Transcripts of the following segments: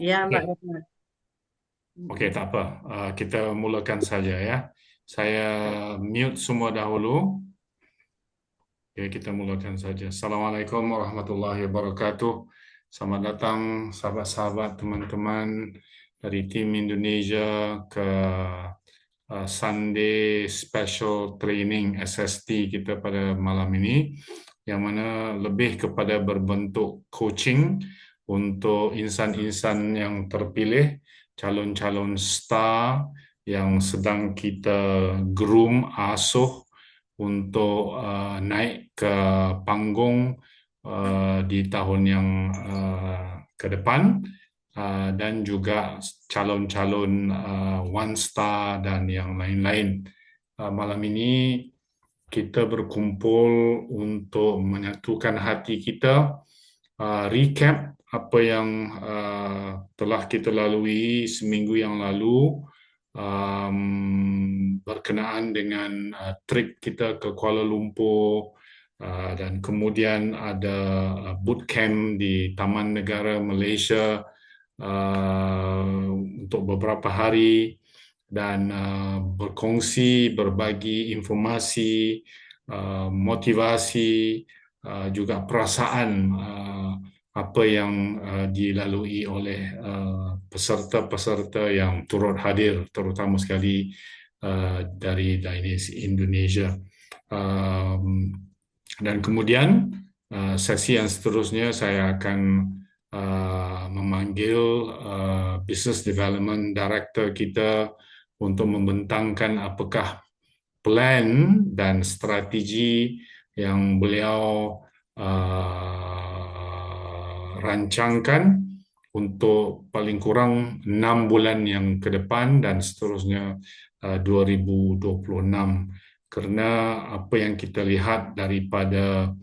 Ya, Mbak Oke, Retno. oke, Mm-mm. tak apa. Kita mulakan saja ya. Saya mute semua dahulu. Oke, kita mulakan saja. Assalamualaikum warahmatullahi wabarakatuh. Selamat datang sahabat-sahabat, teman-teman dari tim Indonesia ke Sunday Special Training SST kita pada malam ini, yang mana lebih kepada berbentuk coaching untuk insan-insan yang terpilih, calon-calon star yang sedang kita groom, asuh untuk naik ke panggung di tahun yang ke depan, dan juga calon-calon one star dan yang lain-lain. Malam ini kita berkumpul untuk menyatukan hati kita, recap apa yang telah kita lalui seminggu yang lalu, berkenaan dengan trip kita ke Kuala Lumpur, dan kemudian ada bootcamp di Taman Negara Malaysia untuk beberapa hari, dan berkongsi, berbagi informasi, motivasi, juga perasaan apa yang dilalui oleh peserta-peserta yang turut hadir, terutama sekali dari Dainis Indonesia. Um, dan kemudian sesi yang seterusnya saya akan memanggil Business Development Director kita untuk membentangkan apakah plan dan strategi yang beliau rancangkan untuk paling kurang 6 bulan yang ke depan dan seterusnya 2026. Karena apa yang kita lihat daripada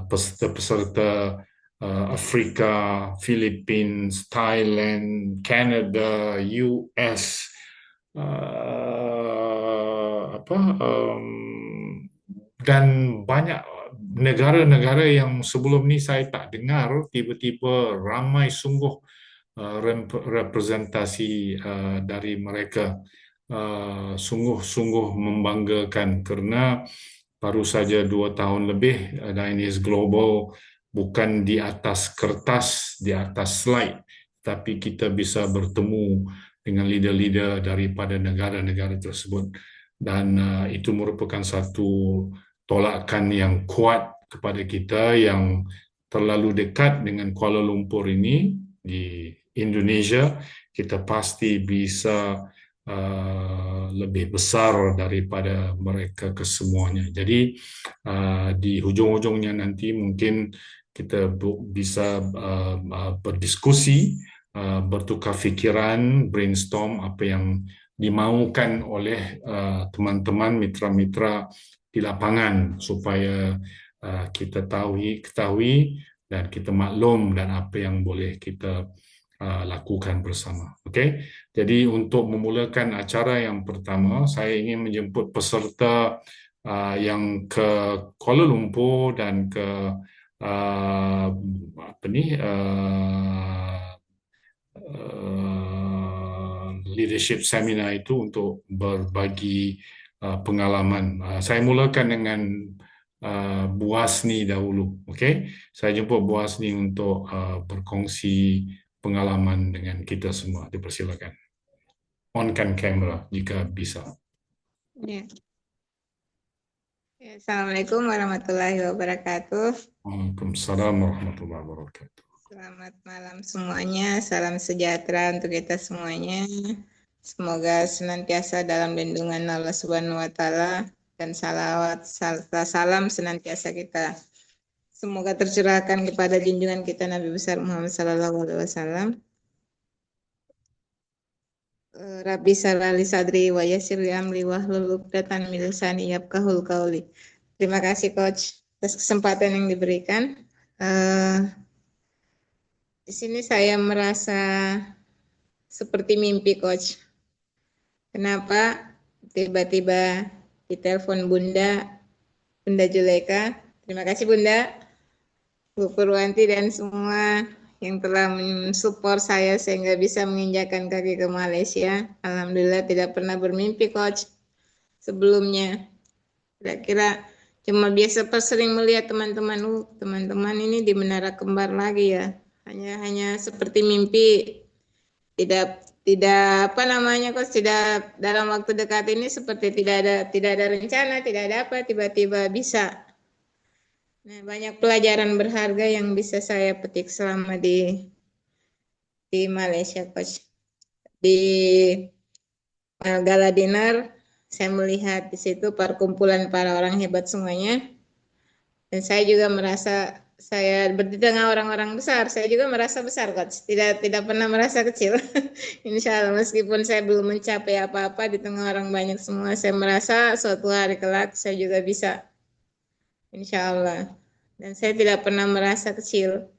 peserta-peserta Afrika, Philippines, Thailand, Canada, US, apa dan banyak negara-negara yang sebelum ni saya tak dengar, tiba-tiba ramai sungguh representasi dari mereka. Sungguh-sungguh membanggakan kerana baru saja 2 tahun lebih Dainis Global bukan di atas kertas, di atas slide, tapi kita bisa bertemu dengan leader-leader daripada negara-negara tersebut. Dan itu merupakan satu tolakan yang kuat kepada kita yang terlalu dekat dengan Kuala Lumpur ini di Indonesia. Kita pasti bisa lebih besar daripada mereka kesemuanya. Jadi di hujung-hujungnya nanti mungkin kita bisa berdiskusi, bertukar fikiran, brainstorm apa yang dimaukan oleh teman-teman mitra-mitra di lapangan supaya kita ketahui dan kita maklum dan apa yang boleh kita lakukan bersama. Okey. Jadi untuk memulakan acara yang pertama, saya ingin menjemput peserta yang ke Kuala Lumpur dan ke apa ni leadership seminar itu untuk berbagi pengalaman. Saya mulakan dengan Bu Hasni dahulu. Okey, saya jemput Bu Hasni untuk berkongsi pengalaman dengan kita semua. Dipersilakan. On-kan kamera jika bisa. Ya. Ya, Assalamualaikum warahmatullahi wabarakatuh. Waalaikumsalam warahmatullahi wabarakatuh. Selamat malam semuanya. Salam sejahtera untuk kita semuanya. Semoga senantiasa dalam lindungan Allah Subhanahu wa taala dan salawat serta salam senantiasa kita semoga tercurahkan kepada junjungan kita Nabi besar Muhammad sallallahu alaihi wasallam. Rabbi salali sadri wa yassir li amri wahlul 'uqdatam min lisani yafqahul qawli. Terima kasih coach atas kesempatan yang diberikan. Di sini saya merasa seperti mimpi coach. Kenapa tiba-tiba ditelepon Bunda Juleka. Terima kasih Bunda, Bu Purwanti dan semua yang telah mensupport saya sehingga bisa menginjakkan kaki ke Malaysia. Alhamdulillah tidak pernah bermimpi coach sebelumnya. Kira-kira cuma biasa sering melihat teman-teman, teman-teman ini di Menara Kembar lagi ya. Hanya seperti mimpi, tidak apa namanya coach, tidak dalam waktu dekat ini seperti tidak ada rencana, tidak ada apa, tiba-tiba bisa. Nah, banyak pelajaran berharga yang bisa saya petik selama di Malaysia, Coach. Di gala dinner, saya melihat di situ perkumpulan para orang hebat semuanya. Dan saya juga merasa saya di tengah orang-orang besar, saya juga merasa besar, Coach. Tidak pernah merasa kecil. Insya Allah, meskipun saya belum mencapai apa-apa di tengah orang banyak semua, saya merasa suatu hari kelak saya juga bisa. Insya Allah. Dan saya tidak pernah merasa kecil.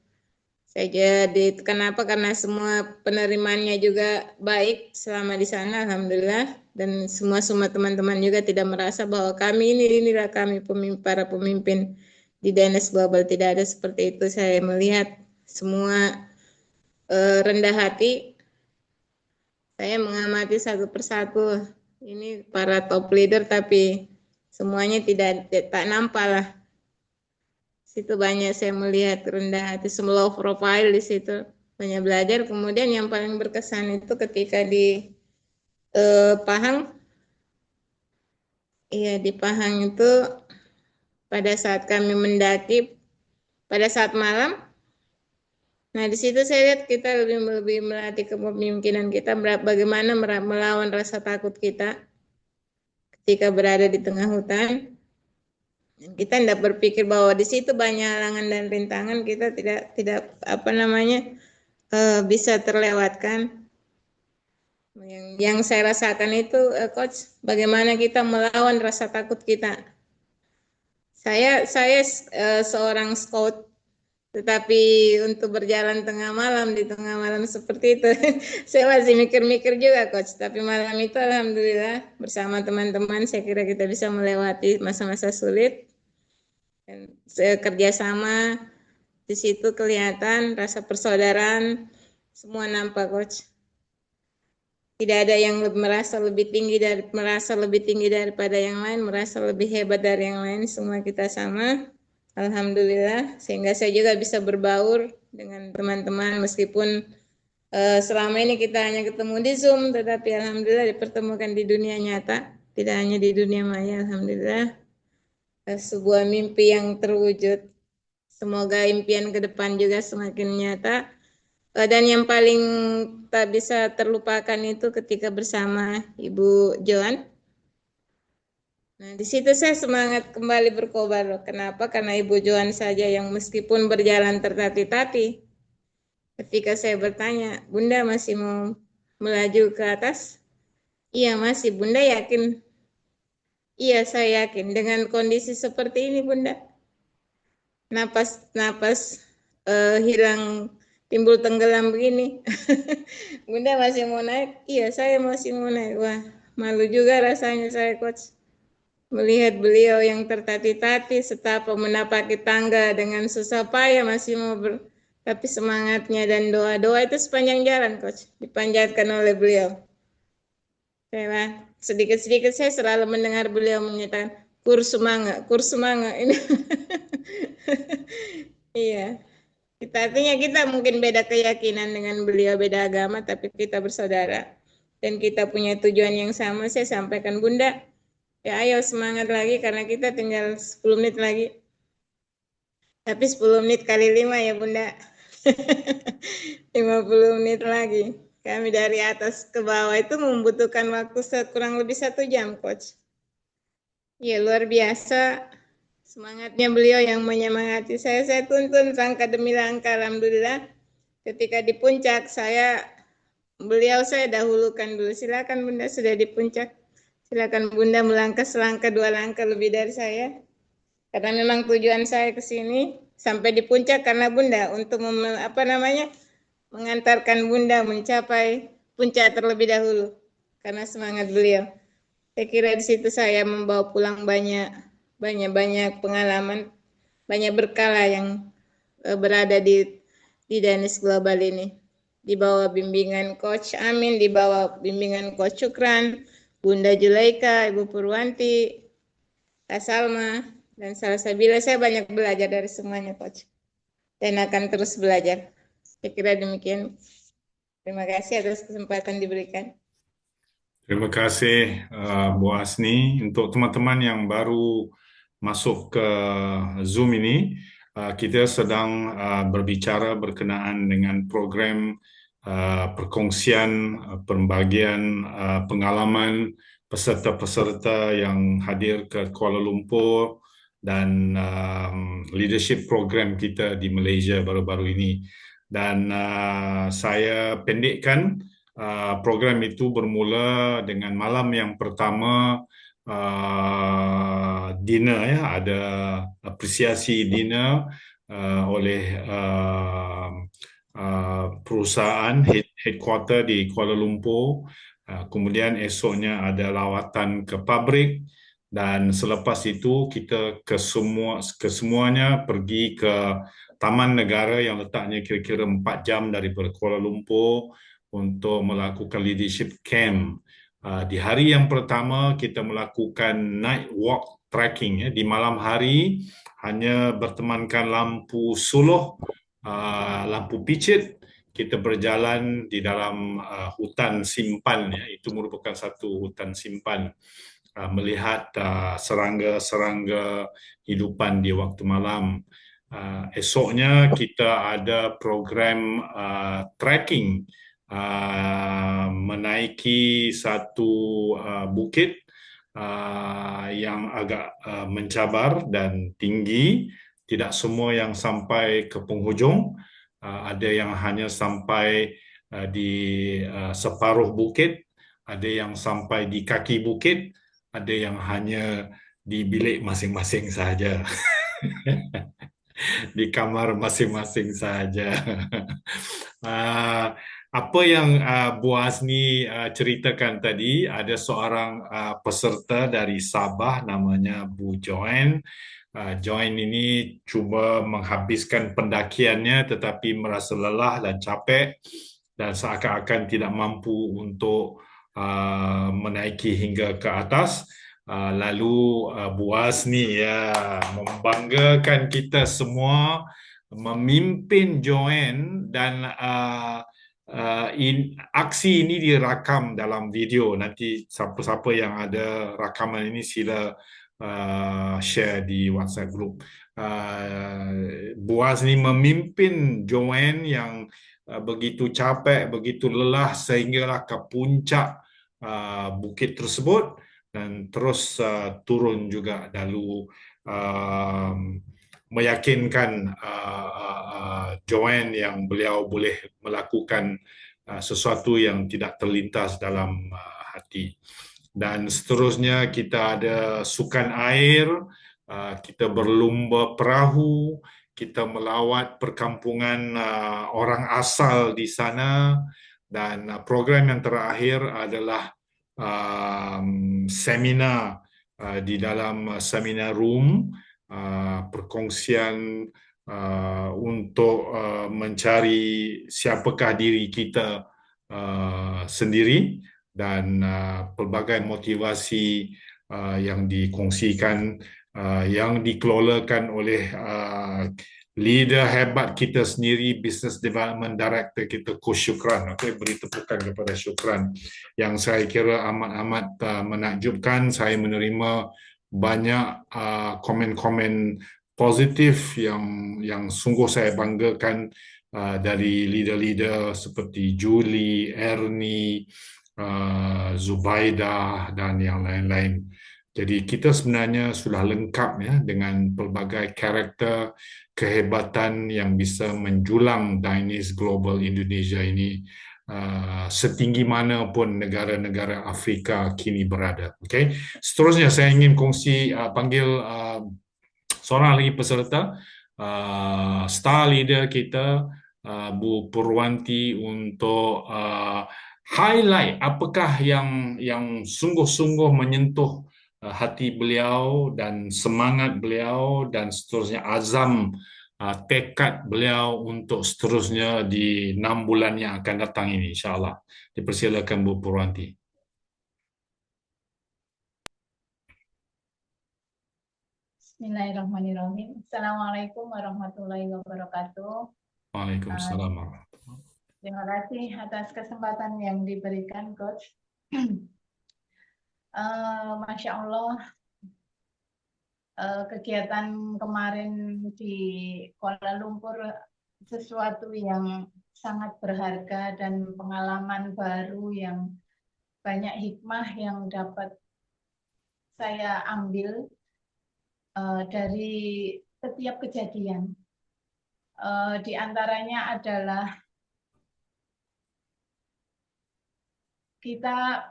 Saya jadi kenapa? Karena semua penerimaannya juga baik selama di sana, alhamdulillah. Dan semua teman-teman juga tidak merasa bahwa inilah kami para pemimpin di DNS Global, tidak ada seperti itu. Saya melihat semua rendah hati. Saya mengamati satu persatu. Ini para top leader, tapi semuanya tak nampak lah. Situ banyak saya melihat rendah hati, low profile di situ, banyak belajar. Kemudian yang paling berkesan itu ketika di Pahang, iya di Pahang itu pada saat kami mendaki pada saat malam. Nah di situ saya lihat kita lebih melatih kepemimpinan kita, bagaimana melawan rasa takut kita ketika berada di tengah hutan. Kita tidak berpikir bahwa di situ banyak halangan dan rintangan, kita tidak apa namanya bisa terlewatkan. Yang saya rasakan itu, coach, bagaimana kita melawan rasa takut kita. Saya seorang scout, tetapi untuk berjalan tengah malam di tengah malam seperti itu, saya masih mikir-mikir juga, coach. Tapi malam itu, alhamdulillah, bersama teman-teman, saya kira kita bisa melewati masa-masa sulit. Dan kerjasama di situ kelihatan rasa persaudaraan, semua nampak, coach. Tidak ada yang merasa lebih tinggi daripada yang lain, merasa lebih hebat dari yang lain. Semua kita sama, alhamdulillah. Sehingga saya juga bisa berbaur dengan teman-teman meskipun selama ini kita hanya ketemu di Zoom, tetapi alhamdulillah dipertemukan di dunia nyata, tidak hanya di dunia maya. Alhamdulillah, sebuah mimpi yang terwujud. Semoga impian ke depan juga semakin nyata. Dan yang paling tak bisa terlupakan itu ketika bersama Ibu Joan. Nah, di situ saya semangat kembali berkobar. Kenapa? Karena Ibu Joan saja yang meskipun berjalan tertati-tati, ketika saya bertanya, Bunda masih mau melaju ke atas? Iya masih, Bunda yakin? Iya saya yakin. Dengan kondisi seperti ini, Bunda. Napas hilang, timbul tenggelam begini. Bunda masih mau naik? Iya, saya masih mau naik. Wah, malu juga rasanya saya, coach. Melihat beliau yang tertati-tati, setapa menapaki tangga dengan susah payah masih mau tapi semangatnya dan doa-doa itu sepanjang jalan, coach, dipanjatkan oleh beliau. Sedikit-sedikit saya selalu mendengar beliau menyatakan, kurs semangat. Ini. Iya. Artinya kita mungkin beda keyakinan dengan beliau, beda agama, tapi kita bersaudara. Dan kita punya tujuan yang sama. Saya sampaikan, Bunda, ya ayo semangat lagi karena kita tinggal 10 menit lagi. Tapi 10 menit kali 5 ya Bunda. 50 menit lagi. Kami dari atas ke bawah itu membutuhkan waktu kurang lebih 1 jam, Coach. Ya luar biasa. Semangatnya beliau yang menyemangati saya tuntun langkah demi langkah, alhamdulillah. Ketika di puncak, beliau saya dahulukan dulu. Silakan Bunda, sudah di puncak. Silakan Bunda melangkah selangkah 2 langkah lebih dari saya. Karena memang tujuan saya ke sini sampai di puncak karena Bunda untuk mengantarkan Bunda mencapai puncak terlebih dahulu. Karena semangat beliau. Saya kira di situ saya membawa pulang banyak pengalaman, banyak berkala yang berada di di Danish Global ini. Di bawah bimbingan Coach Amin, di bawah bimbingan Coach Cukran, Bunda Julaika, Ibu Purwanti, Kak Salma, dan Salsabila. Saya banyak belajar dari semuanya, Coach. Dan akan terus belajar. Saya kira demikian. Terima kasih atas kesempatan diberikan. Terima kasih Bu Asni. Untuk teman-teman yang baru masuk ke Zoom ini, kita sedang berbicara berkenaan dengan program perkongsian, pembagian pengalaman peserta-peserta yang hadir ke Kuala Lumpur dan leadership program kita di Malaysia baru-baru ini. Dan saya pendekkan. Program itu bermula dengan malam yang pertama dinner, ya, ada apresiasi dinner oleh perusahaan headquarter di Kuala Lumpur. Kemudian esoknya ada lawatan ke pabrik, dan selepas itu kita kesemuanya pergi ke Taman Negara yang letaknya kira-kira 4 jam daripada Kuala Lumpur untuk melakukan leadership camp. Di hari yang pertama kita melakukan night walk trekking, ya. Di malam hari hanya bertemankan lampu suluh, lampu picit. Kita berjalan di dalam hutan simpan, ya. Itu merupakan satu hutan simpan. Melihat serangga-serangga hidupan di waktu malam. Esoknya kita ada program trekking, menaiki satu bukit yang agak mencabar dan tinggi. Tidak semua yang sampai ke penghujung, ada yang hanya sampai di separuh bukit, ada yang sampai di kaki bukit, ada yang hanya di bilik masing-masing saja. Di kamar masing-masing saja. Apa yang Bu Asni ceritakan tadi, ada seorang peserta dari Sabah namanya Bu Joan. Joan ini cuba menghabiskan pendakiannya tetapi merasa lelah dan capek dan seakan-akan tidak mampu untuk menaiki hingga ke atas. Lalu Bu Asni, ya, membanggakan kita semua, memimpin Joanne, dan aksi ini direkam dalam video. Nanti siapa-siapa yang ada rakaman ini sila share di WhatsApp group. Bu Asni memimpin Joanne yang begitu capek, begitu lelah sehinggalah ke puncak bukit tersebut, dan terus turun juga, lalu meyakinkan Joanne yang beliau boleh melakukan sesuatu yang tidak terlintas dalam hati. Dan seterusnya kita ada sukan air, kita berlumba perahu, kita melawat perkampungan orang asal di sana, dan program yang terakhir adalah seminar di dalam seminar room, perkongsian untuk mencari siapakah diri kita sendiri, dan pelbagai motivasi yang dikongsikan, yang dikelolakan oleh leader hebat kita sendiri, Business Development Director kita, Coach Shukran. Okey, beri tepukan kepada Shukran. Yang saya kira amat-amat menakjubkan. Saya menerima banyak komen-komen positif yang sungguh saya banggakan dari leader-leader seperti Julie, Ernie, Zubaidah dan yang lain-lain. Jadi kita sebenarnya sudah lengkap, ya, dengan pelbagai karakter kehebatan yang bisa menjulang Danish Global Indonesia ini setinggi mana pun negara-negara Afrika kini berada. Okay. Seterusnya saya ingin panggil seorang lagi peserta, star leader kita, Bu Purwanti, untuk highlight apakah yang sungguh-sungguh menyentuh hati beliau dan semangat beliau, dan seterusnya azam tekad beliau untuk seterusnya di 6 bulan yang akan datang ini, insyaAllah. Dipersilakan Bu Purwanti. Bismillahirrahmanirrahim. Assalamualaikum warahmatullahi wabarakatuh. Waalaikumsalam warahmatullahi wabarakatuh. Terima kasih atas kesempatan yang diberikan, Coach. Masya Allah, kegiatan kemarin di Kuala Lumpur sesuatu yang sangat berharga dan pengalaman baru yang banyak hikmah yang dapat saya ambil dari setiap kejadian. Di antaranya adalah kita,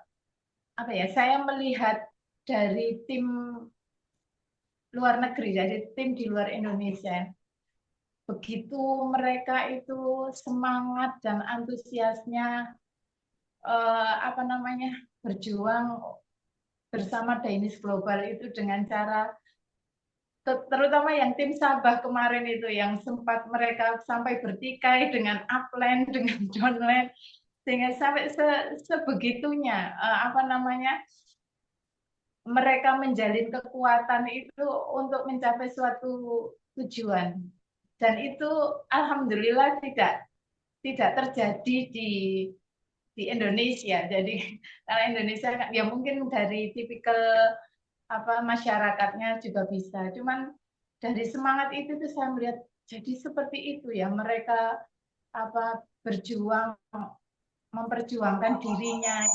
saya melihat dari tim luar negeri, dari tim di luar Indonesia, begitu mereka itu semangat dan antusiasnya berjuang bersama Dainis Global itu dengan cara, terutama yang tim Sabah kemarin itu yang sempat mereka sampai bertikai dengan upline, dengan downline, sehingga sampai sebegitunya mereka menjalin kekuatan itu untuk mencapai suatu tujuan. Dan itu alhamdulillah tidak terjadi di Indonesia. Jadi karena Indonesia ya mungkin dari tipikal masyarakatnya juga bisa. Cuman dari semangat itu tuh saya melihat jadi seperti itu ya, mereka berjuang, memperjuangkan dirinya,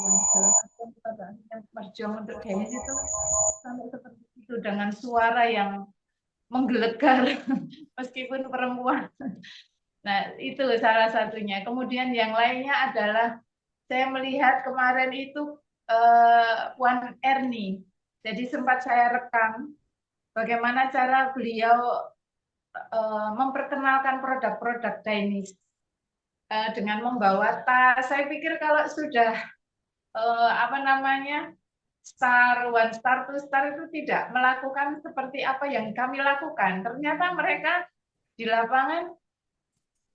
yang berjuang untuk Dainis itu sampai seperti itu dengan suara yang menggelegar meskipun perempuan. Nah, itu salah satunya. Kemudian yang lainnya adalah saya melihat kemarin itu Puan Erni. Jadi sempat saya rekam bagaimana cara beliau memperkenalkan produk-produk Dainis dengan membawa tas. Saya pikir kalau sudah Star, One Star, Two Star itu tidak melakukan seperti apa yang kami lakukan. Ternyata mereka di lapangan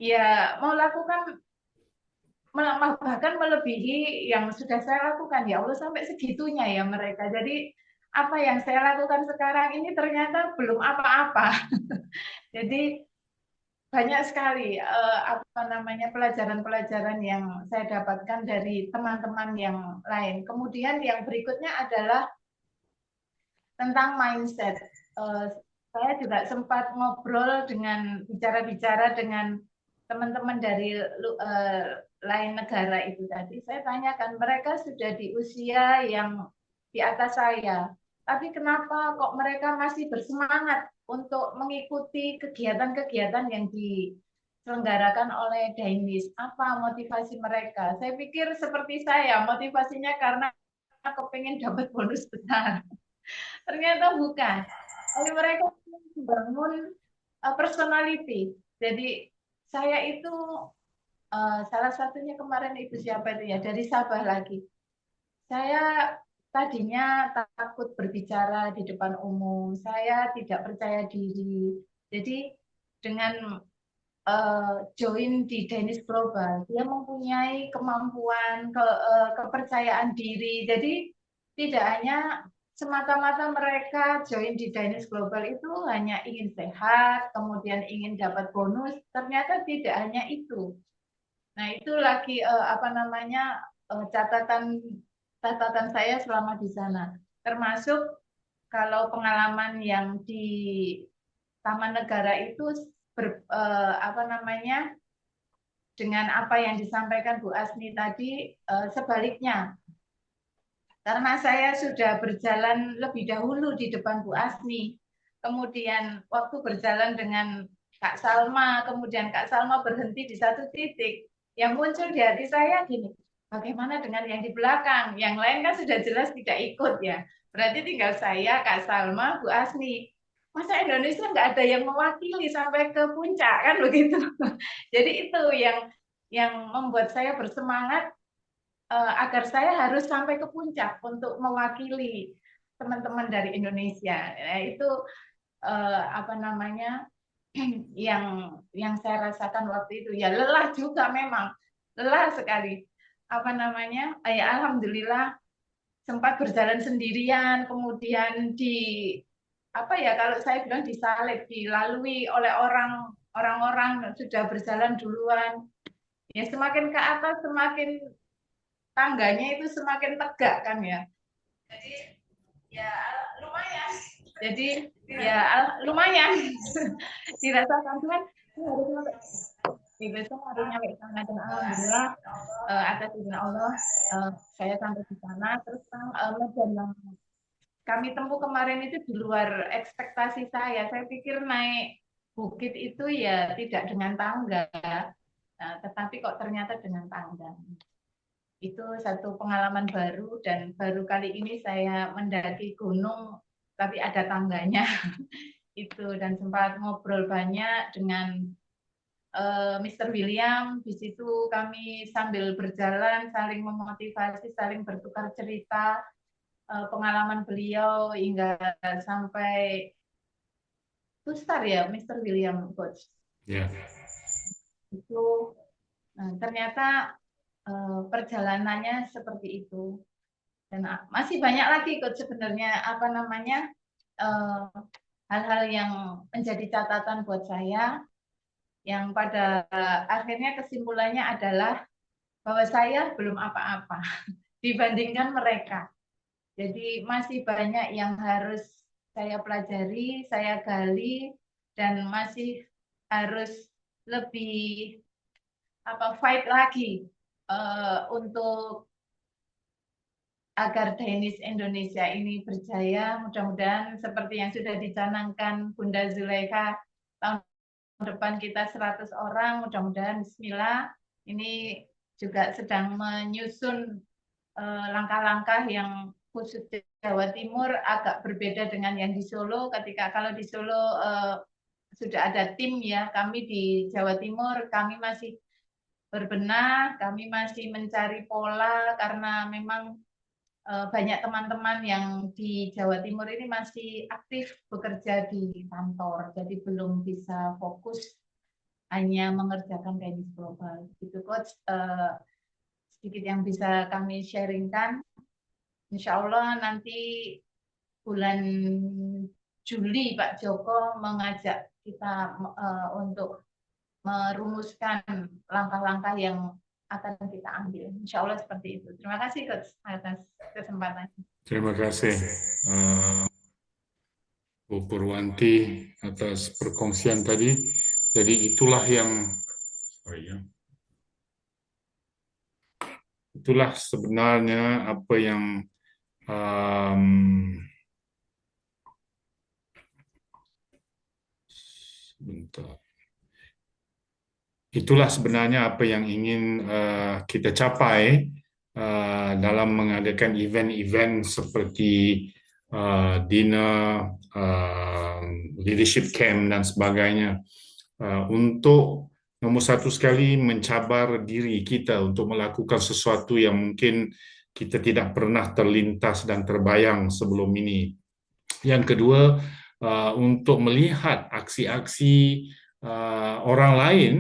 ya mau lakukan bahkan melebihi yang sudah saya lakukan. Ya Allah, sampai segitunya ya mereka. Jadi apa yang saya lakukan sekarang ini ternyata belum apa-apa. Jadi banyak sekali pelajaran-pelajaran yang saya dapatkan dari teman-teman yang lain. Kemudian yang berikutnya adalah tentang mindset. Saya juga sempat ngobrol bicara-bicara dengan teman-teman dari lain negara itu tadi. Saya tanyakan, mereka sudah di usia yang di atas saya, tapi kenapa kok mereka masih bersemangat untuk mengikuti kegiatan-kegiatan yang diselenggarakan oleh Dainis? Apa motivasi mereka? Saya pikir seperti saya, motivasinya karena kepingin dapat bonus besar. Ternyata bukan. Tapi mereka membangun personality. Jadi saya itu salah satunya kemarin itu siapa itu ya, dari Sabah lagi. Saya tadinya takut berbicara di depan umum, saya tidak percaya diri. Jadi dengan join di Dainis Global, dia mempunyai kemampuan, kepercayaan diri. Jadi tidak hanya semata-mata mereka join di Dainis Global itu hanya ingin sehat, kemudian ingin dapat bonus. Ternyata tidak hanya itu. Nah, itu lagi catatan saya selama di sana. Termasuk kalau pengalaman yang di Taman Negara itu dengan apa yang disampaikan Bu Asni tadi, sebaliknya. Karena saya sudah berjalan lebih dahulu di depan Bu Asni. Kemudian waktu berjalan dengan Kak Salma, kemudian Kak Salma berhenti di satu titik. Yang muncul di hati saya gini, bagaimana dengan yang di belakang? Yang lain kan sudah jelas tidak ikut ya. Berarti tinggal saya, Kak Salma, Bu Asni. Masa Indonesia nggak ada yang mewakili sampai ke puncak, kan begitu. Jadi itu yang membuat saya bersemangat agar saya harus sampai ke puncak untuk mewakili teman-teman dari Indonesia. Itu yang saya rasakan waktu itu. Ya lelah juga memang, lelah sekali. Apa namanya? Ya alhamdulillah sempat berjalan sendirian, kemudian apa ya kalau saya bilang disalib, dilalui oleh orang-orang sudah berjalan duluan. Ya semakin ke atas semakin tangganya itu semakin tegak kan ya. Jadi ya lumayan. Jadi ya lumayan dirasakan cuman harus di besok harus nyampe sana dan alhamdulillah atas izin Allah saya sampai di sana terus medan yang kami tempuh kemarin itu di luar ekspektasi saya. Saya pikir naik bukit itu ya tidak dengan tangga, tetapi kok ternyata dengan tangga. Itu satu pengalaman baru dan baru kali ini saya mendaki gunung tapi ada tangganya itu dan sempat ngobrol banyak dengan Mr. William. Di situ kami sambil berjalan saling memotivasi, saling bertukar cerita pengalaman beliau hingga sampai Tustar ya Mr. William Coach. Ya. Itu ternyata perjalanannya seperti itu. Dan masih banyak lagi Coach sebenarnya apa namanya hal-hal yang menjadi catatan buat saya yang pada akhirnya kesimpulannya adalah bahwa saya belum apa-apa dibandingkan mereka. Jadi masih banyak yang harus saya pelajari, saya gali, dan masih harus lebih fight lagi untuk agar tenis Indonesia ini berjaya. Mudah-mudahan seperti yang sudah dicanangkan Bunda Zulaikha, tahun depan kita 100 orang, mudah-mudahan bismillah. Ini juga sedang menyusun langkah-langkah yang khusus Jawa Timur agak berbeda dengan yang di Solo. Kalau di Solo sudah ada tim ya, kami di Jawa Timur kami masih berbenah, kami masih mencari pola karena memang banyak teman-teman yang di Jawa Timur ini masih aktif bekerja di kantor, jadi belum bisa fokus hanya mengerjakan tenis global. Itu Coach, sedikit yang bisa kami sharingkan. Insya Allah nanti bulan Juli Pak Joko mengajak kita untuk merumuskan langkah-langkah yang akan kita ambil. Insya Allah seperti itu. Terima kasih Coach atas kesempatan. Terima kasih Bu Purwanti atas perkongsian tadi. Jadi itulah sebenarnya apa yang itulah sebenarnya apa yang ingin kita capai dalam mengadakan event-event seperti dinner, leadership camp dan sebagainya, untuk nomor satu sekali mencabar diri kita untuk melakukan sesuatu yang mungkin kita tidak pernah terlintas dan terbayang sebelum ini. Yang kedua, untuk melihat aksi-aksi orang lain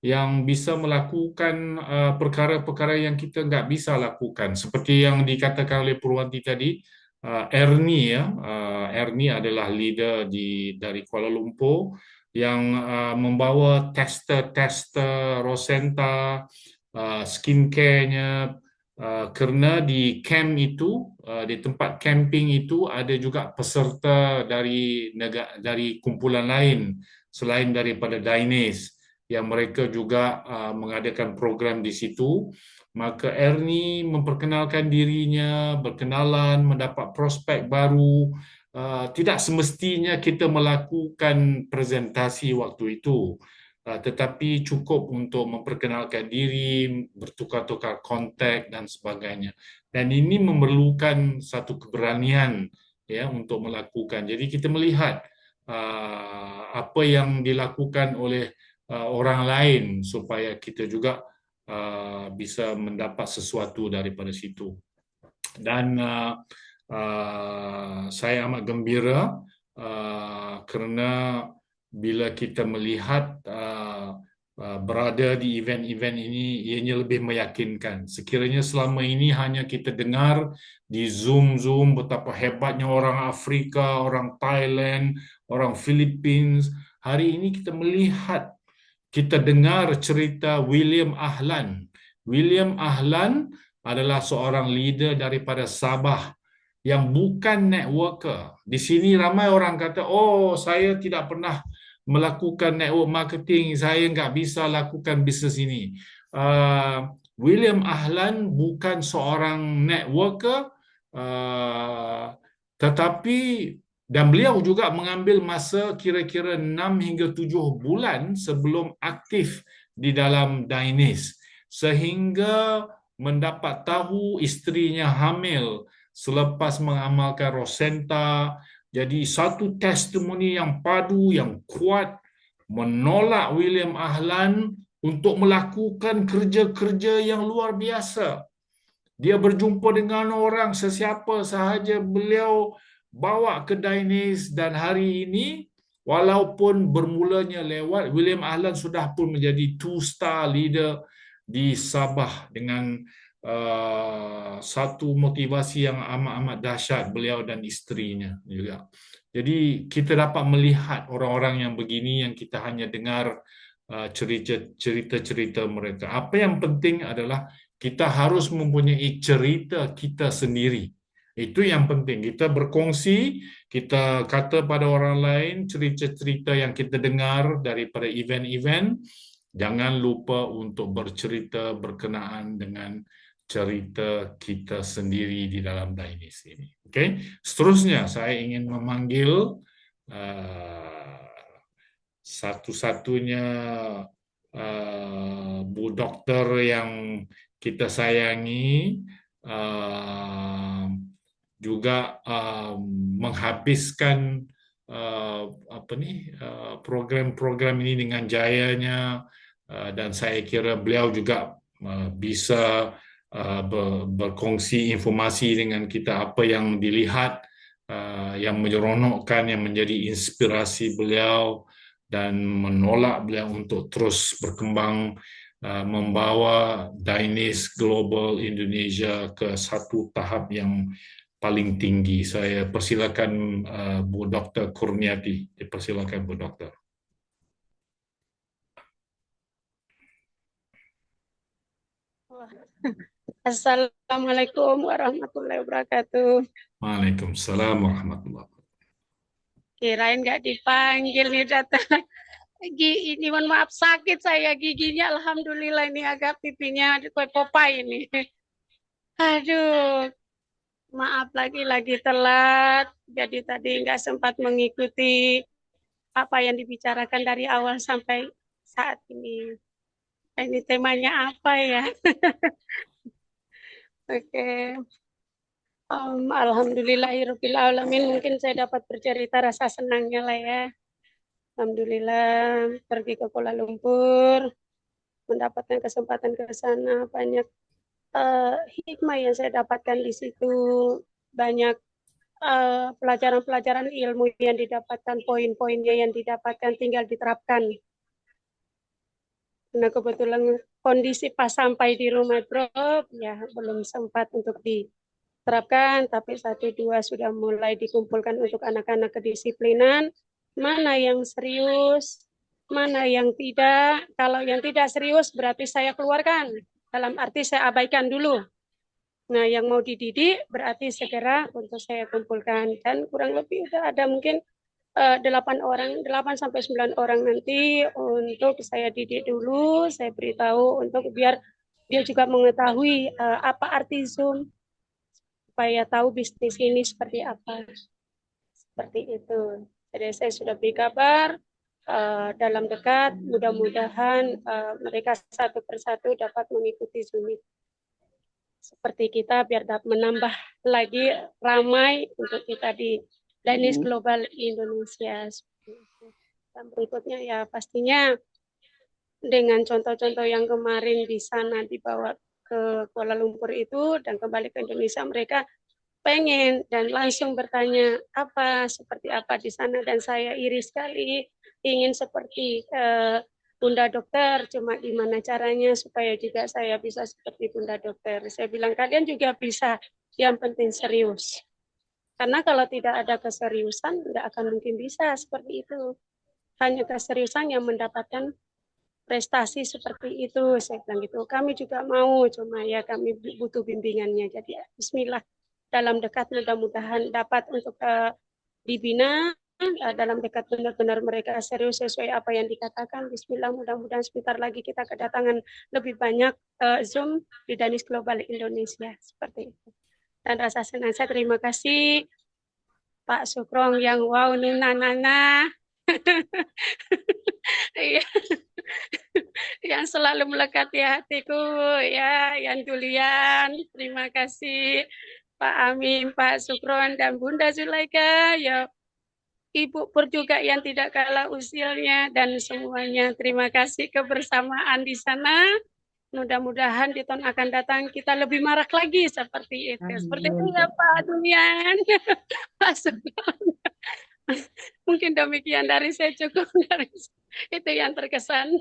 yang bisa melakukan perkara-perkara yang kita nggak bisa lakukan. Seperti yang dikatakan oleh Purwanti tadi, Ernie Ernie adalah leader dari Kuala Lumpur yang membawa tester Rosenta, skincare-nya, kerana di camp itu, di tempat camping itu ada juga peserta dari kumpulan lain selain daripada Dainese yang mereka juga mengadakan program di situ. Maka Ernie memperkenalkan dirinya, berkenalan, mendapat prospek baru. Tidak semestinya kita melakukan presentasi waktu itu, tetapi cukup untuk memperkenalkan diri, bertukar-tukar kontak dan sebagainya. Dan ini memerlukan satu keberanian ya untuk melakukan. Jadi kita melihat apa yang dilakukan oleh orang lain supaya kita juga bisa mendapat sesuatu daripada situ. Dan saya amat gembira kerana bila kita melihat berada di event-event ini, ianya lebih meyakinkan. Sekiranya selama ini hanya kita dengar di Zoom betapa hebatnya orang Afrika, orang Thailand, orang Philippines. Hari ini kita melihat, kita dengar cerita William Ahlan. William Ahlan adalah seorang leader daripada Sabah yang bukan networker. Di sini ramai orang kata, oh saya tidak pernah melakukan network marketing, saya nggak bisa lakukan bisnes ini. William Ahlan bukan seorang networker, tetapi dan beliau juga mengambil masa kira-kira 6 hingga 7 bulan sebelum aktif di dalam Dainis, sehingga mendapat tahu isterinya hamil selepas mengamalkan Rosenta. Jadi satu testimoni yang padu, yang kuat, menolak William Ahlan untuk melakukan kerja-kerja yang luar biasa. Dia berjumpa dengan orang sesiapa sahaja beliau bawa ke Dainis, dan hari ini walaupun bermulanya lewat, William Ahlan sudah pun menjadi 2-star leader di Sabah dengan satu motivasi yang amat-amat dahsyat beliau dan isterinya juga. Jadi kita dapat melihat orang-orang yang begini yang kita hanya dengar cerita-cerita mereka. Apa yang penting adalah kita harus mempunyai cerita kita sendiri. Itu yang penting. Kita berkongsi, kita kata pada orang lain cerita-cerita yang kita dengar daripada event-event. Jangan lupa untuk bercerita berkenaan dengan cerita kita sendiri di dalam Dainis ini. Okay? Seterusnya, saya ingin memanggil satu-satunya Bu Doktor yang kita sayangi, juga menghabiskan program-program ini dengan jayanya, dan saya kira beliau juga bisa berkongsi informasi dengan kita apa yang dilihat, yang menyeronokkan, yang menjadi inspirasi beliau dan menolak beliau untuk terus berkembang, membawa Dainis Global Indonesia ke satu tahap yang paling tinggi. Saya persilakan Bu Dr. Kurniati. Dipersilakan Bu Dr. Assalamualaikum warahmatullahi wabarakatuh. Waalaikumsalam warahmatullahi wabarakatuh. Kirain nggak dipanggil nih datang. Ini mohon maaf sakit saya giginya, alhamdulillah ini agak pipinya Popeye ini. Aduh, maaf lagi telat. Jadi tadi nggak sempat mengikuti apa yang dibicarakan dari awal sampai saat ini. Ini temanya apa ya? Oke. Alhamdulillahirabbil alamin, mungkin saya dapat bercerita rasa senangnya lah ya. Alhamdulillah pergi ke Kuala Lumpur, mendapatkan kesempatan ke sana, banyak hikmah yang saya dapatkan di situ, banyak pelajaran-pelajaran ilmu yang didapatkan, poin-poinnya yang didapatkan tinggal diterapkan. Nah kebetulan kondisi pas sampai di rumah drop, ya belum sempat untuk diterapkan, tapi 1-2 sudah mulai dikumpulkan untuk anak-anak kedisiplinan, mana yang serius, mana yang tidak. Kalau yang tidak serius berarti saya keluarkan, dalam arti saya abaikan dulu. Nah yang mau dididik berarti segera untuk saya kumpulkan, dan kurang lebih ada mungkin 8 sampai 9 orang nanti untuk saya didik dulu, saya beritahu untuk biar dia juga mengetahui apa arti Zoom, supaya tahu bisnis ini seperti apa. Seperti itu. Jadi saya sudah beri kabar dalam dekat, mudah-mudahan mereka satu persatu dapat mengikuti Zoom itu. Seperti kita biar dapat menambah lagi ramai untuk kita di Dainis Global Indonesia. Dan berikutnya ya pastinya dengan contoh-contoh yang kemarin di sana dibawa ke Kuala Lumpur itu dan kembali ke Indonesia, mereka pengen dan langsung bertanya seperti apa di sana, dan saya iri sekali ingin seperti Bunda Dokter, cuma gimana caranya supaya juga saya bisa seperti Bunda Dokter. Saya bilang kalian juga bisa, yang penting serius. Karena kalau tidak ada keseriusan, tidak akan mungkin bisa seperti itu. Hanya keseriusan yang mendapatkan prestasi seperti itu. Saya bilang gitu. Kami juga mau, cuma ya kami butuh bimbingannya. Jadi bismillah, dalam dekat mudah-mudahan dapat untuk dibina, dalam dekat benar-benar mereka serius sesuai apa yang dikatakan. Bismillah, mudah-mudahan sebentar lagi kita kedatangan lebih banyak Zoom di Danis Global Indonesia, seperti itu. Dan rasa senang saya terima kasih Pak Sukrong yang wow nana yang selalu melekat di hatiku, ya, yang Julian, terima kasih Pak Amin, Pak Sukron, dan Bunda Zulaika, ya Ibu Pur juga yang tidak kalah usianya, dan semuanya terima kasih kebersamaan di sana. Mudah-mudahan di tahun akan datang kita lebih marak lagi seperti itu. Seperti itu ya Pak Julian, Pak Sukron. Mungkin demikian dari saya, cukup dari itu yang terkesan.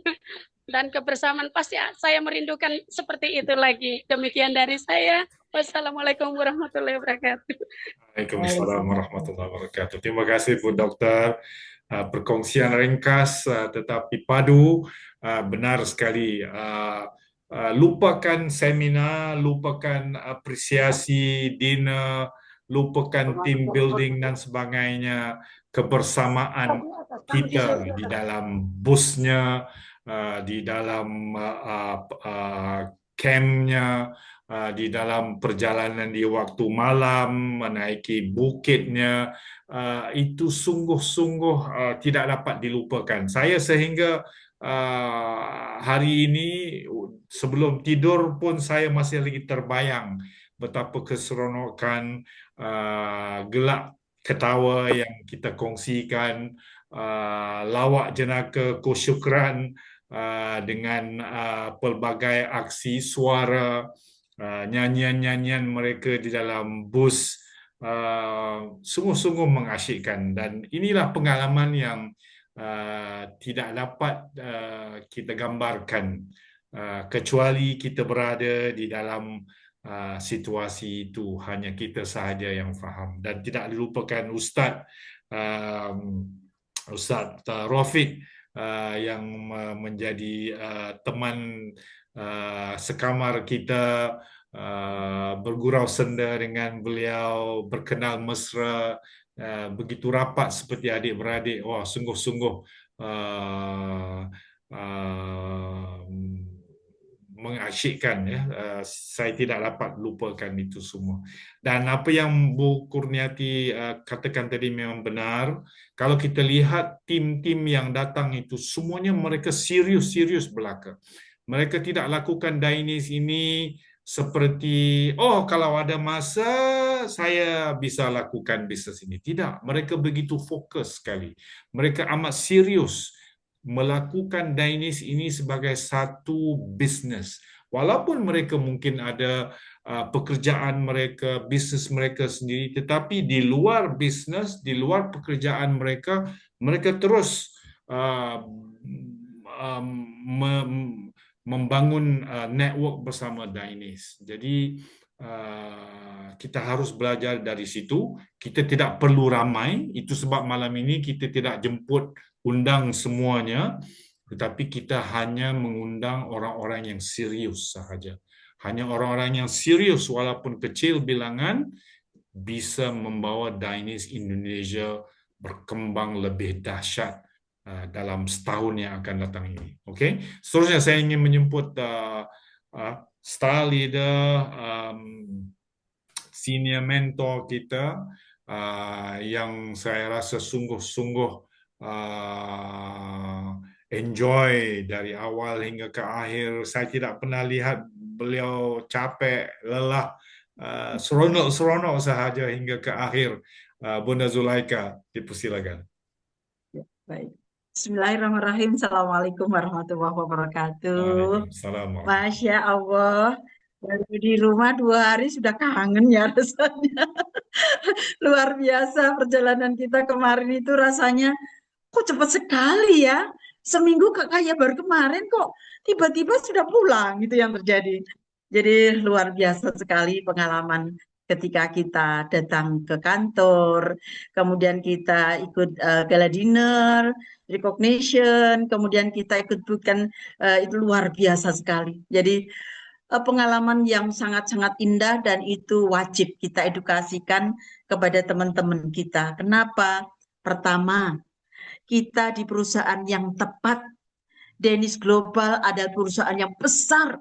Dan kebersamaan pasti saya merindukan seperti itu lagi. Demikian dari saya. Wassalamualaikum warahmatullahi wabarakatuh. Waalaikumsalam warahmatullahi wabarakatuh. Terima kasih Bu Dokter. Perkongsian ringkas tetapi padu, benar sekali. Lupakan seminar, lupakan apresiasi, dinner, lupakan team building dan sebagainya. Kebersamaan kita di dalam busnya, di dalam campnya, di dalam perjalanan di waktu malam, menaiki bukitnya, itu sungguh-sungguh tidak dapat dilupakan. Saya sehingga hari ini sebelum tidur pun saya masih lagi terbayang betapa keseronokan, gelak ketawa yang kita kongsikan, lawak jenaka kesyukuran dengan pelbagai aksi suara, nyanyian-nyanyian mereka di dalam bus, sungguh-sungguh mengasyikkan. Dan inilah pengalaman yang tidak dapat kita gambarkan kecuali kita berada di dalam situasi itu. Hanya kita sahaja yang faham. Dan tidak dilupakan Ustaz Rafiq yang menjadi teman sekamar kita, bergurau senda dengan beliau, berkenal mesra, begitu rapat seperti adik-beradik. Wah, sungguh-sungguh mengasyikkan, ya. Saya tidak dapat lupakan itu semua. Dan apa yang Bu Kurniati katakan tadi memang benar. Kalau kita lihat tim-tim yang datang itu semuanya mereka serius-serius belaka. Mereka tidak lakukan Dainis ini seperti, oh kalau ada masa saya bisa lakukan bisnes ini. Tidak, mereka begitu fokus sekali. Mereka amat serius melakukan Dainis ini sebagai satu bisnes. Walaupun mereka mungkin ada pekerjaan mereka, bisnes mereka sendiri, tetapi di luar bisnes, di luar pekerjaan mereka, mereka terus membangun network bersama Dainis. Jadi kita harus belajar dari situ. Kita tidak perlu ramai, itu sebab malam ini kita tidak jemput undang semuanya, tetapi kita hanya mengundang orang-orang yang serius sahaja. Hanya orang-orang yang serius walaupun kecil bilangan bisa membawa Dainis Indonesia berkembang lebih dahsyat dalam setahun yang akan datang ini. Okey. Seterusnya saya ingin menjemput star leader, senior mentor kita, yang saya rasa sungguh-sungguh enjoy dari awal hingga ke akhir. Saya tidak pernah lihat beliau capek, lelah, seronok-seronok sahaja hingga ke akhir. Bunda Zulaika, dipersilakan. Baik. Bismillahirrahmanirrahim. Assalamualaikum warahmatullahi wabarakatuh. Waalaikumsalam. Masya Allah. Baru di rumah 2 hari sudah kangen ya rasanya. Luar biasa perjalanan kita kemarin itu rasanya kok cepat sekali ya. Seminggu kayak baru kemarin kok tiba-tiba sudah pulang gitu yang terjadi. Jadi luar biasa sekali pengalaman ketika kita datang ke kantor, kemudian kita ikut gala dinner, recognition, kemudian kita ikut bukan itu luar biasa sekali. Jadi pengalaman yang sangat-sangat indah dan itu wajib kita edukasikan kepada teman-teman kita. Kenapa? Pertama, kita di perusahaan yang tepat. Danish Global adalah perusahaan yang besar,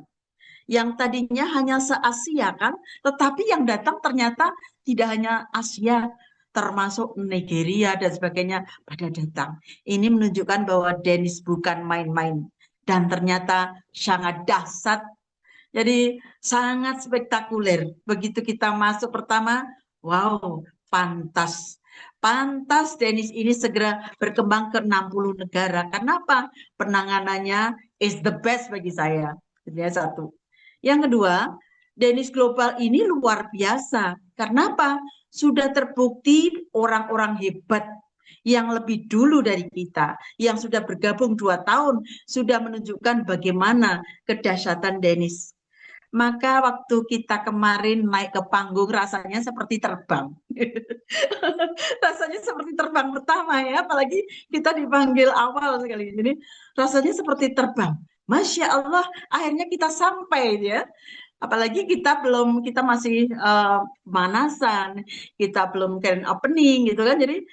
yang tadinya hanya se-Asia kan, tetapi yang datang ternyata tidak hanya Asia, termasuk Nigeria dan sebagainya pada datang. Ini menunjukkan bahwa Danish bukan main-main dan ternyata sangat dahsyat. Jadi sangat spektakuler. Begitu kita masuk pertama, wow, pantas. Pantas Danish ini segera berkembang ke 60 negara. Kenapa? Penanganannya is the best bagi saya. Itu ya satu. Yang kedua, Danish Global ini luar biasa. Kenapa? Sudah terbukti orang-orang hebat yang lebih dulu dari kita, yang sudah bergabung 2 tahun, sudah menunjukkan bagaimana kedahsyatan Danish. Maka waktu kita kemarin naik ke panggung rasanya seperti terbang. Rasanya seperti terbang pertama ya, apalagi kita dipanggil awal sekali. Jadi rasanya seperti terbang. Masya Allah, akhirnya kita sampai ya. Apalagi kita masih pemanasan, kita belum grand opening gitu kan. Jadi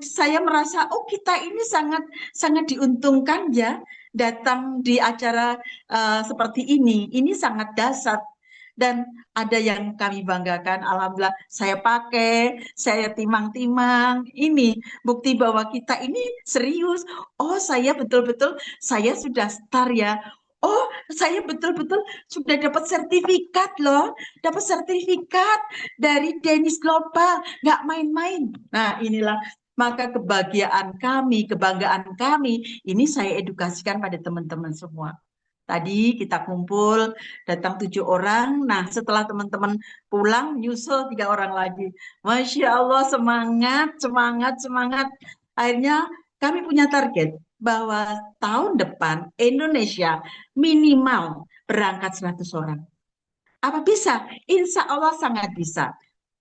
saya merasa oh kita ini sangat sangat diuntungkan ya datang di acara seperti ini. Ini sangat dahsyat dan ada yang kami banggakan. Alhamdulillah saya pakai, saya timang-timang. Ini bukti bahwa kita ini serius. Oh saya betul-betul saya sudah star ya. Oh, saya betul-betul sudah dapat sertifikat loh, dapat sertifikat dari Danish Global, nggak main-main. Nah, inilah maka kebahagiaan kami, kebanggaan kami, ini saya edukasikan pada teman-teman semua. Tadi kita kumpul, datang 7 orang. Nah, setelah teman-teman pulang, nyusul 3 orang lagi. Masya Allah, semangat, semangat, semangat. Akhirnya kami punya target bahwa tahun depan Indonesia minimal berangkat 100 orang. Apa bisa? Insya Allah sangat bisa.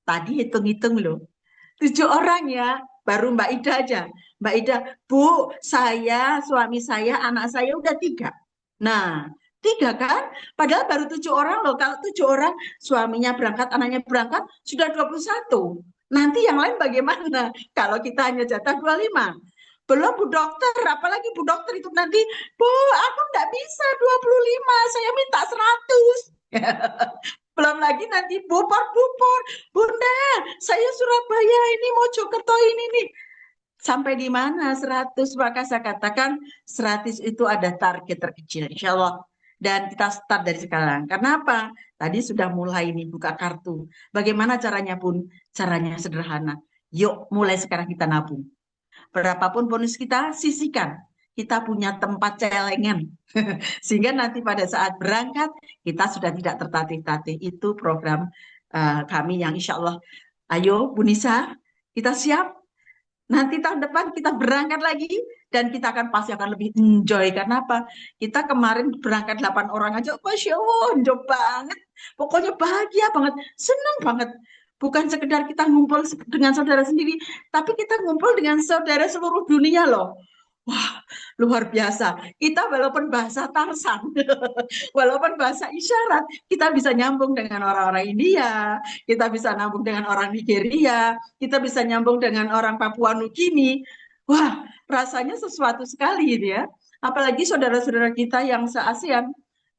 Tadi hitung-hitung loh. 7 orang ya, baru Mbak Ida aja. Mbak Ida, Bu, saya, suami saya, anak saya udah 3. Nah, 3 kan? Padahal baru 7 orang loh. Kalau 7 orang, suaminya berangkat, anaknya berangkat, sudah 21. Nanti yang lain bagaimana? Kalau kita hanya jatah 25. Belum Bu Dokter, apalagi Bu Dokter itu nanti, Bu, aku nggak bisa 25, saya minta 100. Belum lagi nanti bupor, Bunda, saya Surabaya ini, Mojokerto ini nih. Sampai di mana 100? Maka saya katakan 100 itu ada target terkecil, insya Allah. Dan kita start dari sekarang. Karena apa? Tadi sudah mulai nih buka kartu. Bagaimana caranya pun? Caranya sederhana. Yuk mulai sekarang kita nabung. Berapapun bonus kita, sisihkan. Kita punya tempat celengan. Sehingga nanti pada saat berangkat, kita sudah tidak tertatih-tatih. Itu program kami yang insya Allah. Ayo Bu Nisa, kita siap. Nanti tahun depan kita berangkat lagi. Dan kita pasti akan lebih enjoy. Karena apa? Kita kemarin berangkat 8 orang aja. Masya Allah, enjoy banget. Pokoknya bahagia banget. Senang banget. Bukan sekedar kita ngumpul dengan saudara sendiri, tapi kita ngumpul dengan saudara seluruh dunia loh. Wah, luar biasa. Kita walaupun bahasa Tarsan, walaupun bahasa isyarat, kita bisa nyambung dengan orang-orang India, kita bisa nyambung dengan orang Nigeria, kita bisa nyambung dengan orang Papua Nugini. Wah, rasanya sesuatu sekali ya. Apalagi saudara-saudara kita yang se-ASEAN.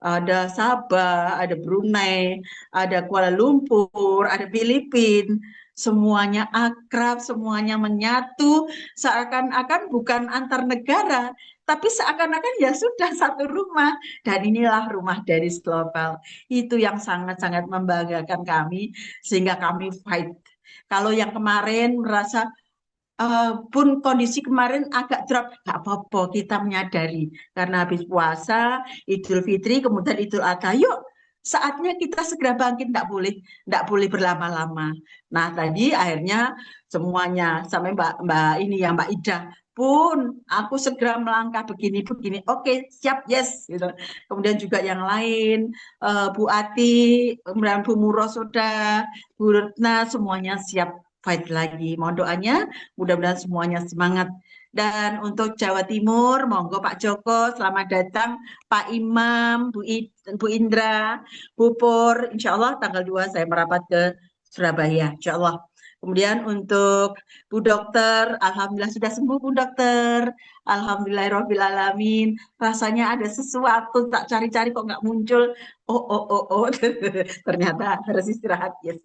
Ada Sabah, ada Brunei, ada Kuala Lumpur, ada Filipina, semuanya akrab, semuanya menyatu, seakan-akan bukan antar negara, tapi seakan-akan ya sudah satu rumah. Dan inilah rumah Danish Global. Itu yang sangat-sangat membanggakan kami, sehingga kami fight. Kalau yang kemarin merasa pun kondisi kemarin agak drop, nggak apa-apa, kita menyadari karena habis puasa, Idul Fitri, kemudian Idul Adha, yuk saatnya kita segera bangkit, nggak boleh berlama-lama. Nah, tadi akhirnya semuanya sampai Mbak ini ya Mbak Ida pun aku segera melangkah begini. Oke, siap, yes gitu. Kemudian juga yang lain, Bu Ati, kemudian Bu Murosoda, Bu Retna, semuanya siap fight lagi. Mohon doanya, mudah-mudahan semuanya semangat. Dan untuk Jawa Timur, monggo Pak Joko, selamat datang Pak Imam, Bu Indra, Bu Pur, insya Allah tanggal 2 saya merapat ke Surabaya, insya Allah. Kemudian untuk Bu Dokter, Alhamdulillah sudah sembuh Bu Dokter, Alhamdulillahirrahmanirrahim. Rasanya ada sesuatu, tak cari-cari kok nggak muncul. Oh. Ternyata harus istirahat, yes.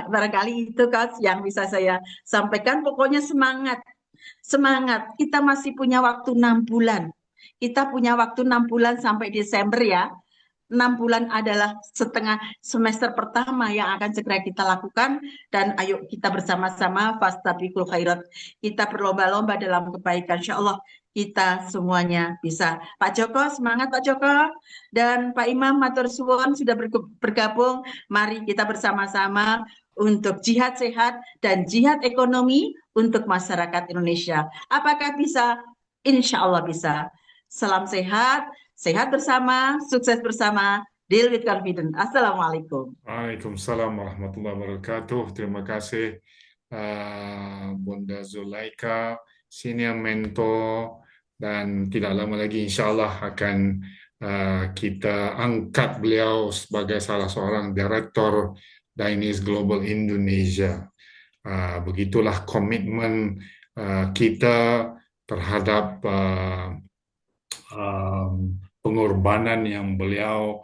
Barangkali itu kan yang bisa saya sampaikan. Pokoknya semangat. Kita masih punya waktu 6 bulan. Kita punya waktu 6 bulan sampai Desember ya. 6 bulan adalah setengah semester pertama yang akan segera kita lakukan, dan ayo kita bersama-sama fastabiqul khairat. Kita berlomba-lomba dalam kebaikan. Insya Allah kita semuanya bisa. Pak Joko, semangat Pak Joko. Dan Pak Imam matur suwun sudah bergabung. Mari kita bersama-sama untuk jihad sehat dan jihad ekonomi untuk masyarakat Indonesia. Apakah bisa? Insya Allah bisa. Salam sehat. Sehat bersama, sukses bersama, deal with confidence. Assalamualaikum. Waalaikumsalam warahmatullahi wabarakatuh. Terima kasih Bunda Zulaika, senior mentor, dan tidak lama lagi insya Allah akan kita angkat beliau sebagai salah seorang direktur Dainis Global Indonesia. Begitulah komitmen kita terhadap pengorbanan yang beliau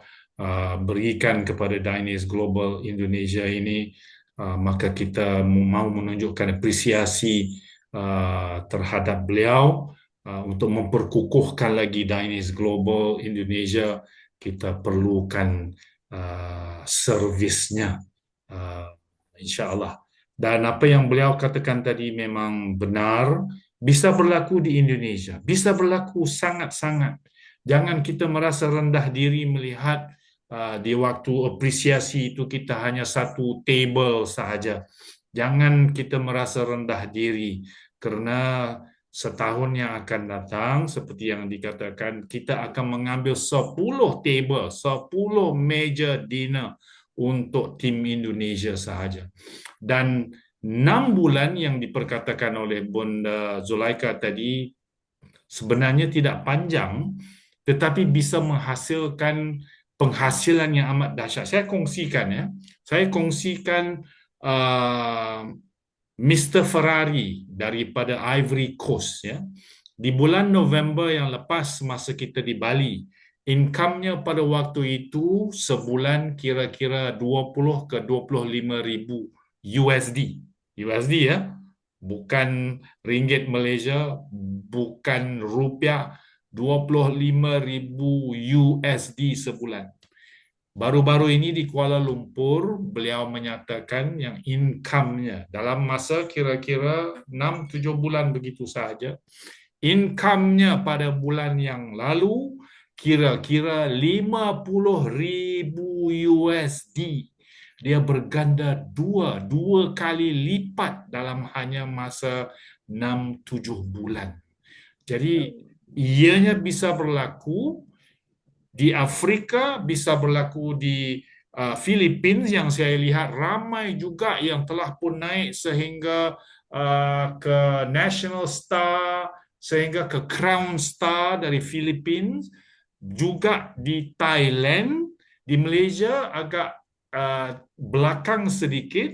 berikan kepada Dainis Global Indonesia ini, maka kita mau menunjukkan apresiasi terhadap beliau untuk memperkukuhkan lagi Dainis Global Indonesia. Kita perlukan servisnya, insya-Allah. Dan apa yang beliau katakan tadi memang benar. Bisa berlaku di Indonesia, bisa berlaku sangat-sangat. Jangan kita merasa rendah diri melihat di waktu apresiasi itu kita hanya satu table sahaja. Jangan kita merasa rendah diri, karena setahun yang akan datang, seperti yang dikatakan, kita akan mengambil 10 table, 10 meja dinner untuk tim Indonesia sahaja. Dan 6 bulan yang diperkatakan oleh Bunda Zulaika tadi sebenarnya tidak panjang, tetapi bisa menghasilkan penghasilan yang amat dahsyat. Saya kongsikan Mr. Ferrari daripada Ivory Coast ya. Di bulan November yang lepas masa kita di Bali, income-nya pada waktu itu sebulan kira-kira 20 ke 25 ribu USD ya, bukan ringgit Malaysia, bukan rupiah, 25,000 USD sebulan. Baru-baru ini di Kuala Lumpur, beliau menyatakan yang income-nya dalam masa kira-kira 6-7 bulan begitu sahaja, income-nya pada bulan yang lalu kira-kira 50,000 USD. Dia berganda dua kali lipat dalam hanya masa 6-7 bulan. Jadi ianya bisa berlaku di Afrika, bisa berlaku di Filipina, yang saya lihat ramai juga yang telah pun naik sehingga ke National Star, sehingga ke Crown Star dari Filipina. Juga di Thailand, di Malaysia agak belakang sedikit,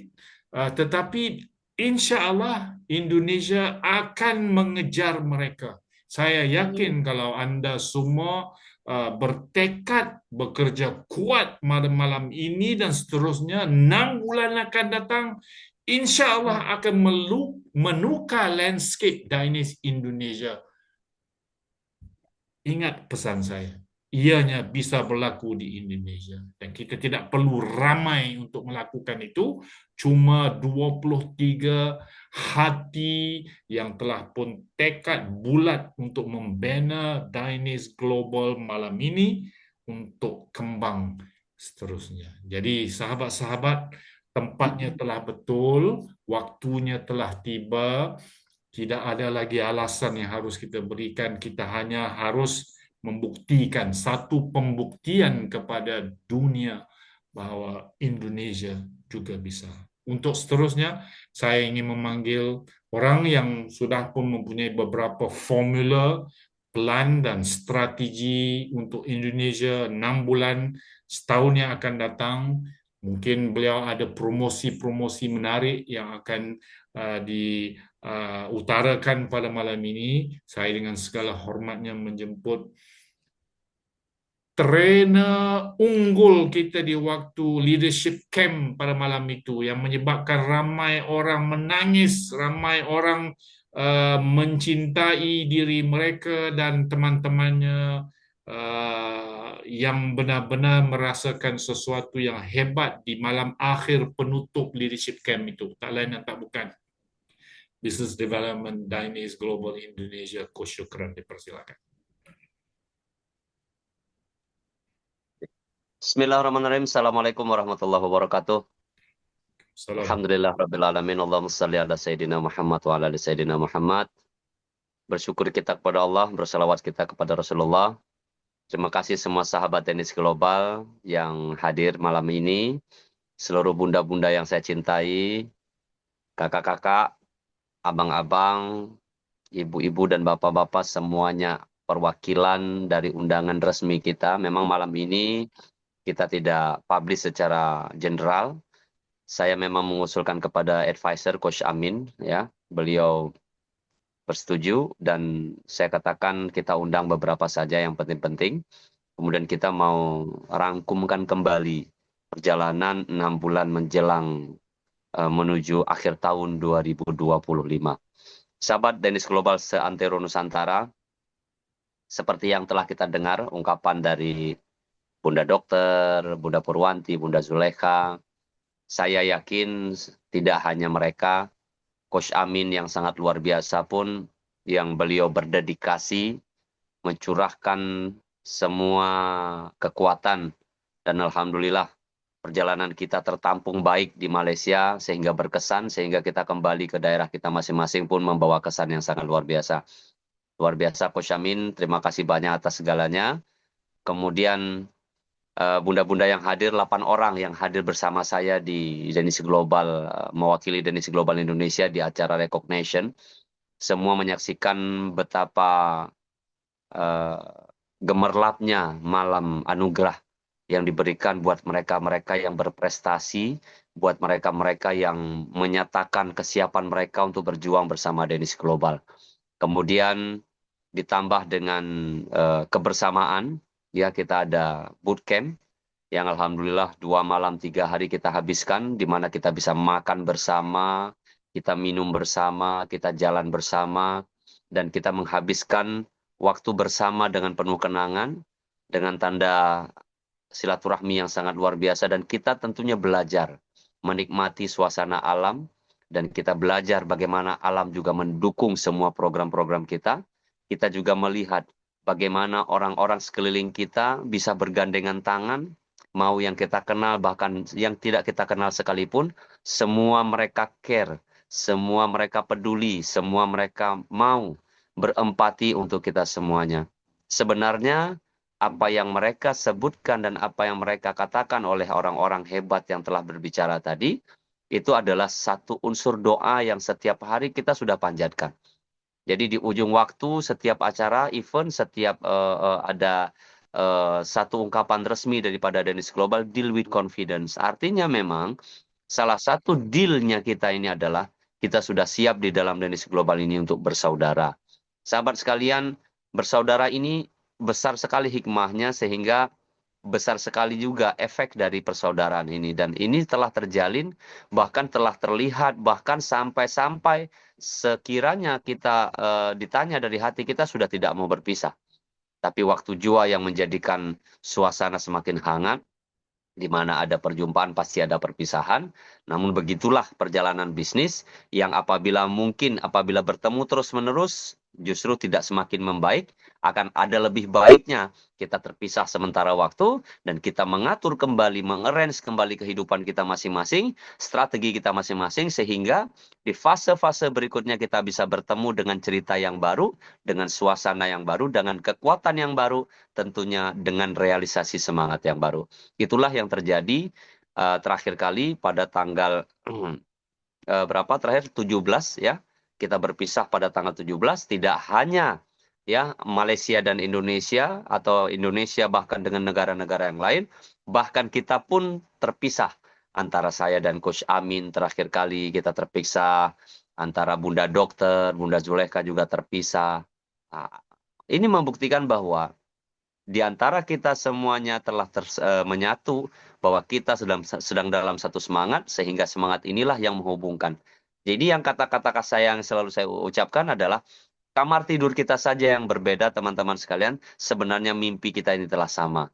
tetapi insya Allah Indonesia akan mengejar mereka. Saya yakin kalau anda semua bertekad bekerja kuat malam-malam ini dan seterusnya, 6 bulan akan datang, insya Allah akan menukar landscape Dainis Indonesia. Ingat pesan saya, ianya bisa berlaku di Indonesia. Dan kita tidak perlu ramai untuk melakukan itu. Cuma 23 hati yang telah pun tekad bulat untuk membina Dainis Global malam ini untuk kembang seterusnya. Jadi sahabat-sahabat, tempatnya telah betul, waktunya telah tiba, tidak ada lagi alasan yang harus kita berikan, kita hanya harus membuktikan satu pembuktian kepada dunia bahwa Indonesia juga bisa. Untuk seterusnya, saya ingin memanggil orang yang sudah pun mempunyai beberapa formula, plan dan strategi untuk Indonesia 6 bulan, setahun yang akan datang. Mungkin beliau ada promosi-promosi menarik yang akan diutarakan pada malam ini. Saya dengan segala hormatnya menjemput trainer unggul kita di waktu leadership camp pada malam itu yang menyebabkan ramai orang menangis, ramai orang mencintai diri mereka dan teman-temannya yang benar-benar merasakan sesuatu yang hebat di malam akhir penutup leadership camp itu. Tak lain dan tak bukan Business Development Dynase Global Indonesia. Coach Syukran, dipersilakan. Bismillahirrahmanirrahim. Assalamualaikum warahmatullahi wabarakatuh. Salam. Alhamdulillah Rabbil Alamin. Allahumma salli ala Sayyidina Muhammad wa ala ali Sayyidina Muhammad. Bersyukur kita kepada Allah, bersalawat kita kepada Rasulullah. Terima kasih semua sahabat tenis global yang hadir malam ini. Seluruh bunda-bunda yang saya cintai, kakak-kakak, abang-abang, ibu-ibu dan bapak-bapak, semuanya perwakilan dari undangan resmi kita. Memang malam ini kita tidak publish secara general. Saya memang mengusulkan kepada advisor Coach Amin, ya, beliau bersetuju dan saya katakan kita undang beberapa saja yang penting-penting. Kemudian kita mau rangkumkan kembali perjalanan 6 bulan menjelang menuju akhir tahun 2025. Sahabat tenis global seantero Nusantara, seperti yang telah kita dengar ungkapan dari Bunda Dokter, Bunda Purwanti, Bunda Zulekha, saya yakin tidak hanya mereka, Coach Amin yang sangat luar biasa pun, yang beliau berdedikasi, mencurahkan semua kekuatan, dan Alhamdulillah perjalanan kita tertampung baik di Malaysia, sehingga berkesan, sehingga kita kembali ke daerah kita masing-masing pun membawa kesan yang sangat luar biasa. Luar biasa Coach Amin, terima kasih banyak atas segalanya. Kemudian bunda-bunda yang hadir, 8 orang yang hadir bersama saya di Dynase Global, mewakili Dynase Global Indonesia di acara Recognition. Semua menyaksikan betapa gemerlapnya malam anugerah yang diberikan buat mereka-mereka yang berprestasi, buat mereka-mereka yang menyatakan kesiapan mereka untuk berjuang bersama Dynase Global. Kemudian ditambah dengan kebersamaan, ya, kita ada bootcamp yang alhamdulillah 2 malam 3 hari kita habiskan, di mana kita bisa makan bersama, kita minum bersama, kita jalan bersama, dan kita menghabiskan waktu bersama dengan penuh kenangan, dengan tanda silaturahmi yang sangat luar biasa, dan kita tentunya belajar menikmati suasana alam, dan kita belajar bagaimana alam juga mendukung semua program-program kita. Kita juga melihat bagaimana orang-orang sekeliling kita bisa bergandengan tangan, mau yang kita kenal, bahkan yang tidak kita kenal sekalipun, semua mereka care, semua mereka peduli, semua mereka mau berempati untuk kita semuanya. Sebenarnya, apa yang mereka sebutkan dan apa yang mereka katakan oleh orang-orang hebat yang telah berbicara tadi, itu adalah satu unsur doa yang setiap hari kita sudah panjatkan. Jadi di ujung waktu, setiap acara, event, setiap ada satu ungkapan resmi daripada Dynase Global, deal with confidence. Artinya memang salah satu deal-nya kita ini adalah kita sudah siap di dalam Dynase Global ini untuk bersaudara. Sahabat sekalian, bersaudara ini besar sekali hikmahnya, sehingga besar sekali juga efek dari persaudaraan ini. Dan ini telah terjalin, bahkan telah terlihat, bahkan sampai-sampai sekiranya kita ditanya dari hati, kita sudah tidak mau berpisah. Tapi waktu jua yang menjadikan suasana semakin hangat, di mana ada perjumpaan pasti ada perpisahan. Namun begitulah perjalanan bisnis yang apabila bertemu terus-menerus, justru tidak semakin membaik, akan ada lebih baiknya kita terpisah sementara waktu dan kita mengatur kembali, mengarrange kembali kehidupan kita masing-masing, strategi kita masing-masing, sehingga di fase-fase berikutnya kita bisa bertemu dengan cerita yang baru, dengan suasana yang baru, dengan kekuatan yang baru, tentunya dengan realisasi semangat yang baru. Itulah yang terjadi terakhir kali pada tanggal berapa terakhir 17 ya. Kita berpisah pada tanggal 17, tidak hanya ya Malaysia dan Indonesia atau Indonesia bahkan dengan negara-negara yang lain, bahkan kita pun terpisah. Antara saya dan Coach Amin terakhir kali kita terpisah, antara Bunda Dokter, Bunda Zulekha juga terpisah. Nah, ini membuktikan bahwa di antara kita semuanya telah menyatu, bahwa kita sedang dalam satu semangat, sehingga semangat inilah yang menghubungkan. Jadi yang kata-kata saya yang selalu saya ucapkan adalah, kamar tidur kita saja yang berbeda, teman-teman sekalian, sebenarnya mimpi kita ini telah sama.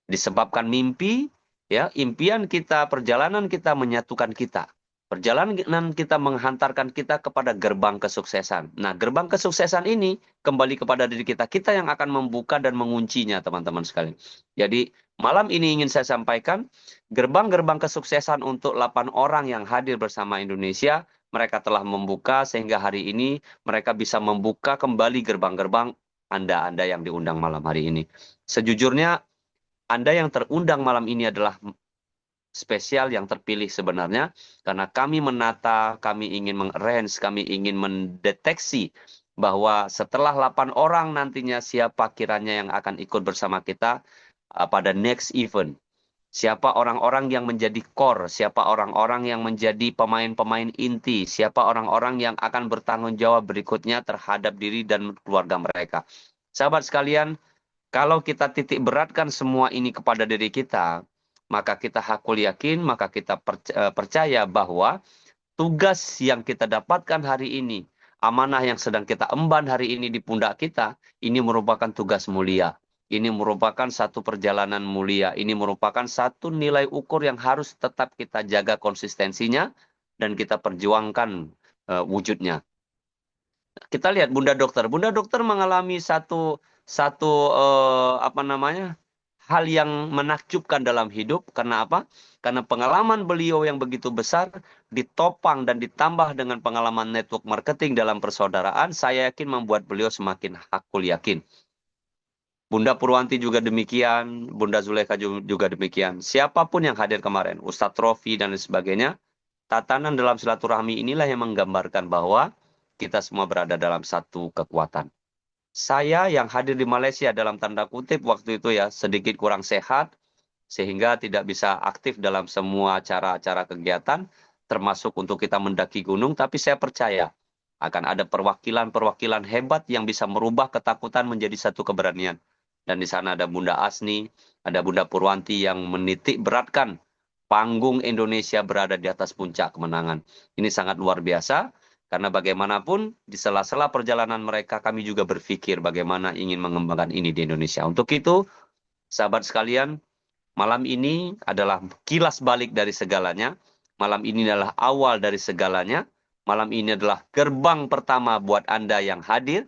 Disebabkan mimpi, ya, impian kita, perjalanan kita menyatukan kita. Perjalanan kita menghantarkan kita kepada gerbang kesuksesan. Nah, gerbang kesuksesan ini kembali kepada diri kita. Kita yang akan membuka dan menguncinya, teman-teman sekalian. Jadi, malam ini ingin saya sampaikan, gerbang-gerbang kesuksesan untuk 8 orang yang hadir bersama Indonesia, mereka telah membuka sehingga hari ini mereka bisa membuka kembali gerbang-gerbang Anda yang diundang malam hari ini. Sejujurnya, Anda yang terundang malam ini adalah spesial yang terpilih sebenarnya, karena kami menata, kami ingin mengarrange, kami ingin mendeteksi bahwa setelah 8 orang nantinya siapa kiranya yang akan ikut bersama kita pada next event. Siapa orang-orang yang menjadi core, siapa orang-orang yang menjadi pemain-pemain inti, siapa orang-orang yang akan bertanggung jawab berikutnya terhadap diri dan keluarga mereka. Sahabat sekalian, kalau kita titik beratkan semua ini kepada diri kita, maka kita hakul yakin, maka kita percaya bahwa tugas yang kita dapatkan hari ini, amanah yang sedang kita emban hari ini di pundak kita, ini merupakan tugas mulia. Ini merupakan satu perjalanan mulia. Ini merupakan satu nilai ukur yang harus tetap kita jaga konsistensinya dan kita perjuangkan wujudnya. Kita lihat Bunda Dokter. Bunda Dokter mengalami satu hal yang menakjubkan dalam hidup. Karena apa? Karena pengalaman beliau yang begitu besar ditopang dan ditambah dengan pengalaman network marketing dalam persaudaraan, saya yakin membuat beliau semakin hakul yakin. Bunda Purwanti juga demikian, Bunda Zulekha juga demikian. Siapapun yang hadir kemarin, Ustadz Trofi dan sebagainya, tatanan dalam silaturahmi inilah yang menggambarkan bahwa kita semua berada dalam satu kekuatan. Saya yang hadir di Malaysia dalam tanda kutip waktu itu ya sedikit kurang sehat, sehingga tidak bisa aktif dalam semua acara-acara kegiatan, termasuk untuk kita mendaki gunung, tapi saya percaya akan ada perwakilan-perwakilan hebat yang bisa merubah ketakutan menjadi satu keberanian. Dan di sana ada Bunda Asni, ada Bunda Purwanti yang menitik beratkan panggung Indonesia berada di atas puncak kemenangan. Ini sangat luar biasa, karena bagaimanapun di sela-sela perjalanan mereka, kami juga berpikir bagaimana ingin mengembangkan ini di Indonesia. Untuk itu, sahabat sekalian, malam ini adalah kilas balik dari segalanya. Malam ini adalah awal dari segalanya. Malam ini adalah gerbang pertama buat Anda yang hadir.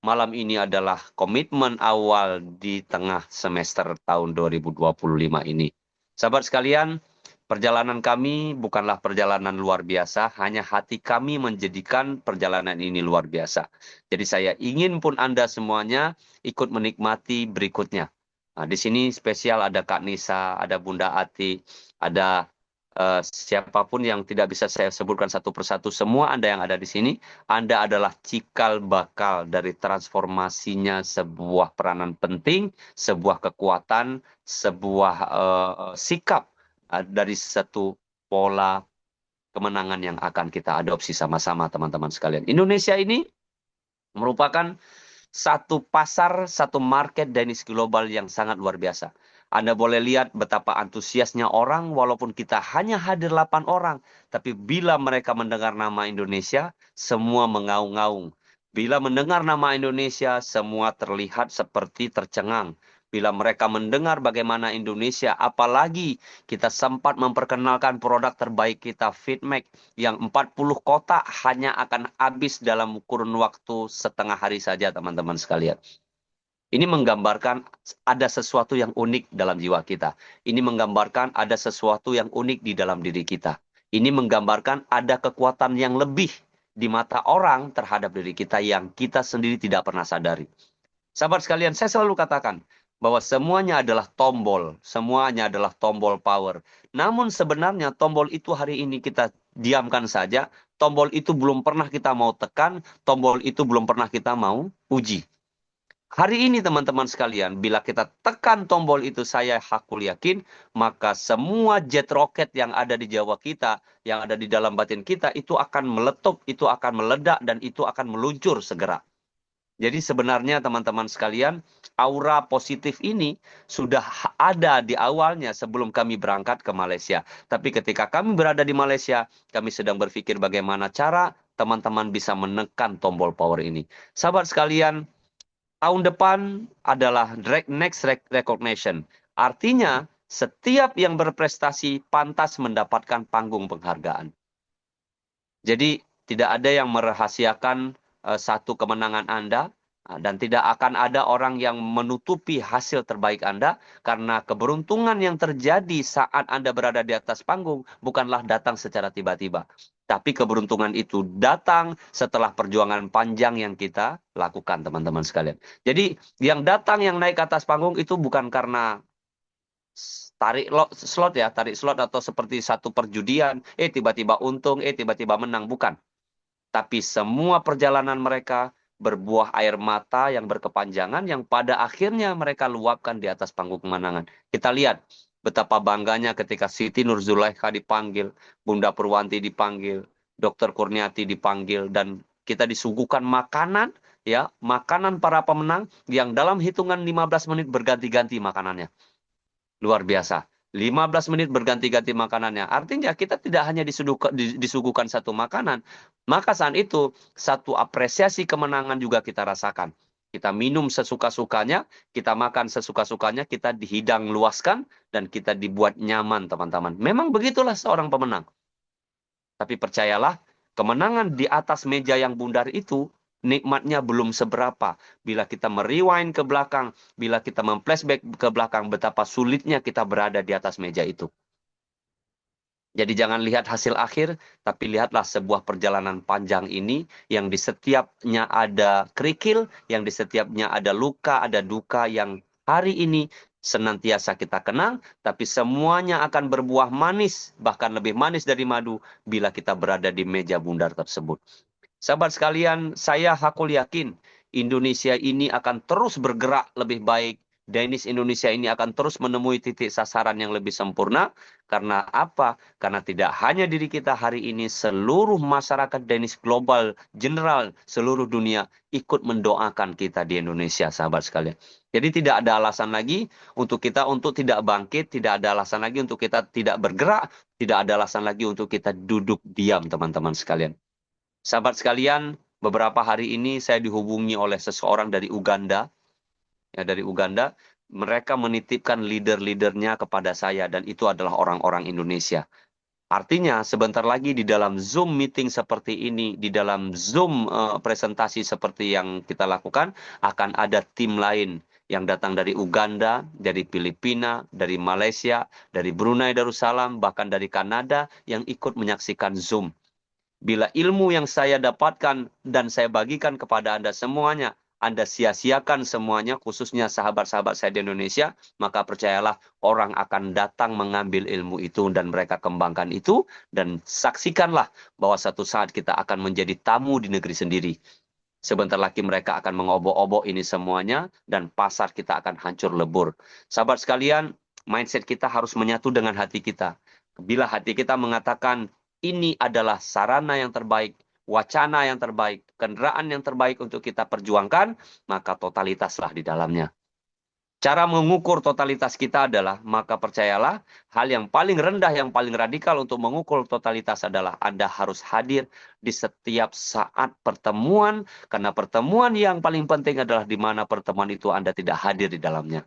Malam ini adalah komitmen awal di tengah semester tahun 2025 ini. Sahabat sekalian, perjalanan kami bukanlah perjalanan luar biasa, hanya hati kami menjadikan perjalanan ini luar biasa. Jadi saya ingin pun Anda semuanya ikut menikmati berikutnya. Nah, di sini spesial ada Kak Nisa, ada Bunda Ati, ada siapapun yang tidak bisa saya sebutkan satu persatu, semua Anda yang ada di sini, Anda adalah cikal bakal dari transformasinya sebuah peranan penting, sebuah kekuatan, sebuah sikap dari satu pola kemenangan yang akan kita adopsi sama-sama, teman-teman sekalian. Indonesia ini merupakan satu pasar, satu market Danish Global yang sangat luar biasa. Anda boleh lihat betapa antusiasnya orang, walaupun kita hanya hadir 8 orang. Tapi bila mereka mendengar nama Indonesia, semua mengaung-ngaung. Bila mendengar nama Indonesia, semua terlihat seperti tercengang. bila mereka mendengar bagaimana Indonesia, apalagi kita sempat memperkenalkan produk terbaik kita, Fitmek, yang 40 kotak hanya akan habis dalam kurun waktu setengah hari saja, teman-teman sekalian. Ini menggambarkan ada sesuatu yang unik dalam jiwa kita. Ini menggambarkan ada sesuatu yang unik di dalam diri kita. Ini menggambarkan ada kekuatan yang lebih di mata orang terhadap diri kita yang kita sendiri tidak pernah sadari. Sahabat sekalian, saya selalu katakan bahwa semuanya adalah tombol. Semuanya adalah tombol power. Namun sebenarnya tombol itu hari ini kita diamkan saja. Tombol itu belum pernah kita mau tekan. Tombol itu belum pernah kita mau uji. Hari ini teman-teman sekalian, bila kita tekan tombol itu, saya hakul yakin, maka semua jet roket yang ada di jiwa kita, yang ada di dalam batin kita, itu akan meletup, itu akan meledak, dan itu akan meluncur segera. Jadi sebenarnya teman-teman sekalian, aura positif ini sudah ada di awalnya sebelum kami berangkat ke Malaysia. Tapi ketika kami berada di Malaysia, kami sedang berpikir bagaimana cara teman-teman bisa menekan tombol power ini. Sahabat sekalian, tahun depan adalah next recognition. Artinya, setiap yang berprestasi pantas mendapatkan panggung penghargaan. Jadi, tidak ada yang merahasiakan satu kemenangan Anda, dan tidak akan ada orang yang menutupi hasil terbaik Anda, karena keberuntungan yang terjadi saat Anda berada di atas panggung bukanlah datang secara tiba-tiba. Tapi keberuntungan itu datang setelah perjuangan panjang yang kita lakukan, teman-teman sekalian. Jadi, yang datang, yang naik ke atas panggung itu bukan karena tarik slot atau seperti satu perjudian, tiba-tiba untung, tiba-tiba menang, bukan. Tapi semua perjalanan mereka berbuah air mata yang berkepanjangan yang pada akhirnya mereka luapkan di atas panggung kemenangan. Kita lihat betapa bangganya ketika Siti Nurzulaikha dipanggil, Bunda Purwanti dipanggil, Dr. Kurniati dipanggil, dan kita disuguhkan makanan, ya, makanan para pemenang yang dalam hitungan 15 menit berganti-ganti makanannya. Luar biasa. 15 menit berganti-ganti makanannya. Artinya kita tidak hanya disuguhkan satu makanan, maka saat itu satu apresiasi kemenangan juga kita rasakan. Kita minum sesuka-sukanya, kita makan sesuka-sukanya, kita dihidang luaskan, dan kita dibuat nyaman, teman-teman. Memang begitulah seorang pemenang. Tapi percayalah, kemenangan di atas meja yang bundar itu, nikmatnya belum seberapa. Bila kita merewind ke belakang, bila kita memflashback ke belakang, betapa sulitnya kita berada di atas meja itu. Jadi jangan lihat hasil akhir, tapi lihatlah sebuah perjalanan panjang ini yang di setiapnya ada kerikil, yang di setiapnya ada luka, ada duka yang hari ini senantiasa kita kenang, tapi semuanya akan berbuah manis, bahkan lebih manis dari madu bila kita berada di meja bundar tersebut. Sahabat sekalian, saya hakul yakin Indonesia ini akan terus bergerak lebih baik. Danish Indonesia ini akan terus menemui titik sasaran yang lebih sempurna. Karena apa? Karena tidak hanya diri kita hari ini, seluruh masyarakat Danish global, general, seluruh dunia ikut mendoakan kita di Indonesia, sahabat sekalian. Jadi tidak ada alasan lagi untuk kita untuk tidak bangkit, tidak ada alasan lagi untuk kita tidak bergerak, tidak ada alasan lagi untuk kita duduk diam, teman-teman sekalian. Sahabat sekalian, beberapa hari ini saya dihubungi oleh seseorang dari Uganda. Ya, dari Uganda, mereka menitipkan leader-leadernya kepada saya, dan itu adalah orang-orang Indonesia. Artinya, sebentar lagi di dalam Zoom meeting seperti ini, di dalam Zoom presentasi seperti yang kita lakukan, akan ada tim lain yang datang dari Uganda, dari Filipina, dari Malaysia, dari Brunei Darussalam, bahkan dari Kanada yang ikut menyaksikan Zoom. Bila ilmu yang saya dapatkan dan saya bagikan kepada Anda semuanya, Anda sia-siakan semuanya, khususnya sahabat-sahabat saya di Indonesia, maka percayalah orang akan datang mengambil ilmu itu dan mereka kembangkan itu, dan saksikanlah bahwa satu saat kita akan menjadi tamu di negeri sendiri. Sebentar lagi mereka akan mengobok-obok ini semuanya dan pasar kita akan hancur lebur. Sahabat sekalian, mindset kita harus menyatu dengan hati kita. Bila hati kita mengatakan ini adalah sarana yang terbaik, wacana yang terbaik, kendaraan yang terbaik untuk kita perjuangkan, maka totalitaslah di dalamnya. Cara mengukur totalitas kita adalah, maka percayalah, hal yang paling rendah, yang paling radikal untuk mengukur totalitas adalah Anda harus hadir di setiap saat pertemuan, karena pertemuan yang paling penting adalah di mana pertemuan itu Anda tidak hadir di dalamnya.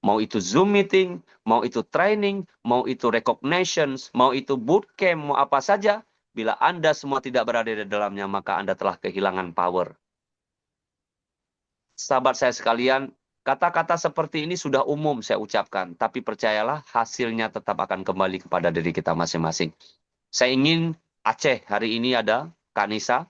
Mau itu Zoom meeting, mau itu training, mau itu recognitions, mau itu bootcamp, mau apa saja. Bila Anda semua tidak berada di dalamnya, maka Anda telah kehilangan power. Sahabat saya sekalian, kata-kata seperti ini sudah umum saya ucapkan, tapi percayalah hasilnya tetap akan kembali kepada diri kita masing-masing. Saya ingin Aceh hari ini ada Kak Nisa,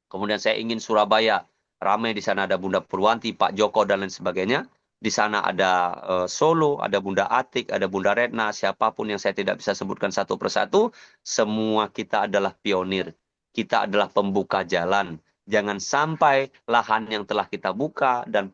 kemudian saya ingin Surabaya, ramai di sana ada Bunda Purwanti, Pak Joko, dan lain sebagainya. Di sana ada Solo, ada Bunda Atik, ada Bunda Retna, siapapun yang saya tidak bisa sebutkan satu persatu, semua kita adalah pionir. Kita adalah pembuka jalan. Jangan sampai lahan yang telah kita buka dan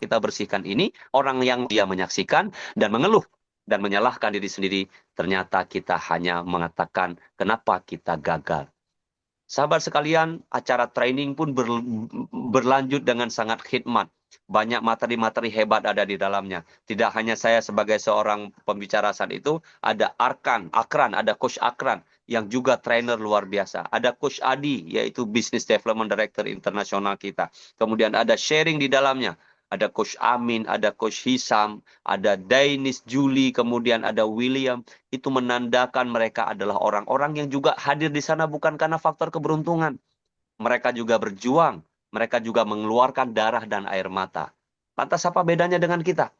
kita bersihkan ini, orang yang dia menyaksikan dan mengeluh dan menyalahkan diri sendiri, ternyata kita hanya mengatakan kenapa kita gagal. Sahabat sekalian, acara training pun berlanjut dengan sangat khidmat. Banyak materi-materi hebat ada di dalamnya. Tidak hanya saya sebagai seorang pembicara saat itu, ada Akran, ada Coach Akran, yang juga trainer luar biasa. Ada Coach Adi, yaitu Business Development Director internasional kita. Kemudian ada sharing di dalamnya. Ada Coach Amin, ada Coach Hisam, ada Dainis, Julie, kemudian ada William. Itu menandakan mereka adalah orang-orang yang juga hadir di sana bukan karena faktor keberuntungan. Mereka juga berjuang, mereka juga mengeluarkan darah dan air mata. Lantas apa bedanya dengan kita?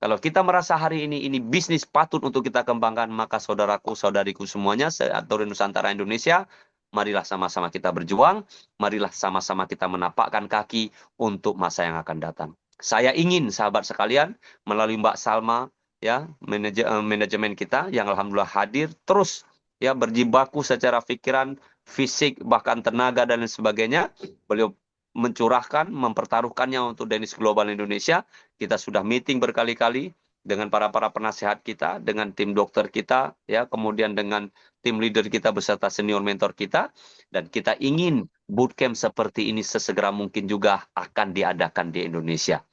Kalau kita merasa hari ini bisnis patut untuk kita kembangkan, maka saudaraku, saudariku semuanya, se-Authority Nusantara Indonesia, marilah sama-sama kita berjuang, marilah sama-sama kita menapakkan kaki untuk masa yang akan datang. Saya ingin sahabat sekalian, melalui Mbak Salma, ya, manajemen kita yang alhamdulillah hadir terus ya berjibaku secara pikiran, fisik, bahkan tenaga dan lain sebagainya. Beliau mencurahkan, mempertaruhkannya untuk Danish Global Indonesia. Kita sudah meeting berkali-kali dengan para penasehat kita, dengan tim dokter kita, ya, kemudian dengan tim leader kita beserta senior mentor kita, dan kita ingin bootcamp seperti ini sesegera mungkin juga akan diadakan di Indonesia.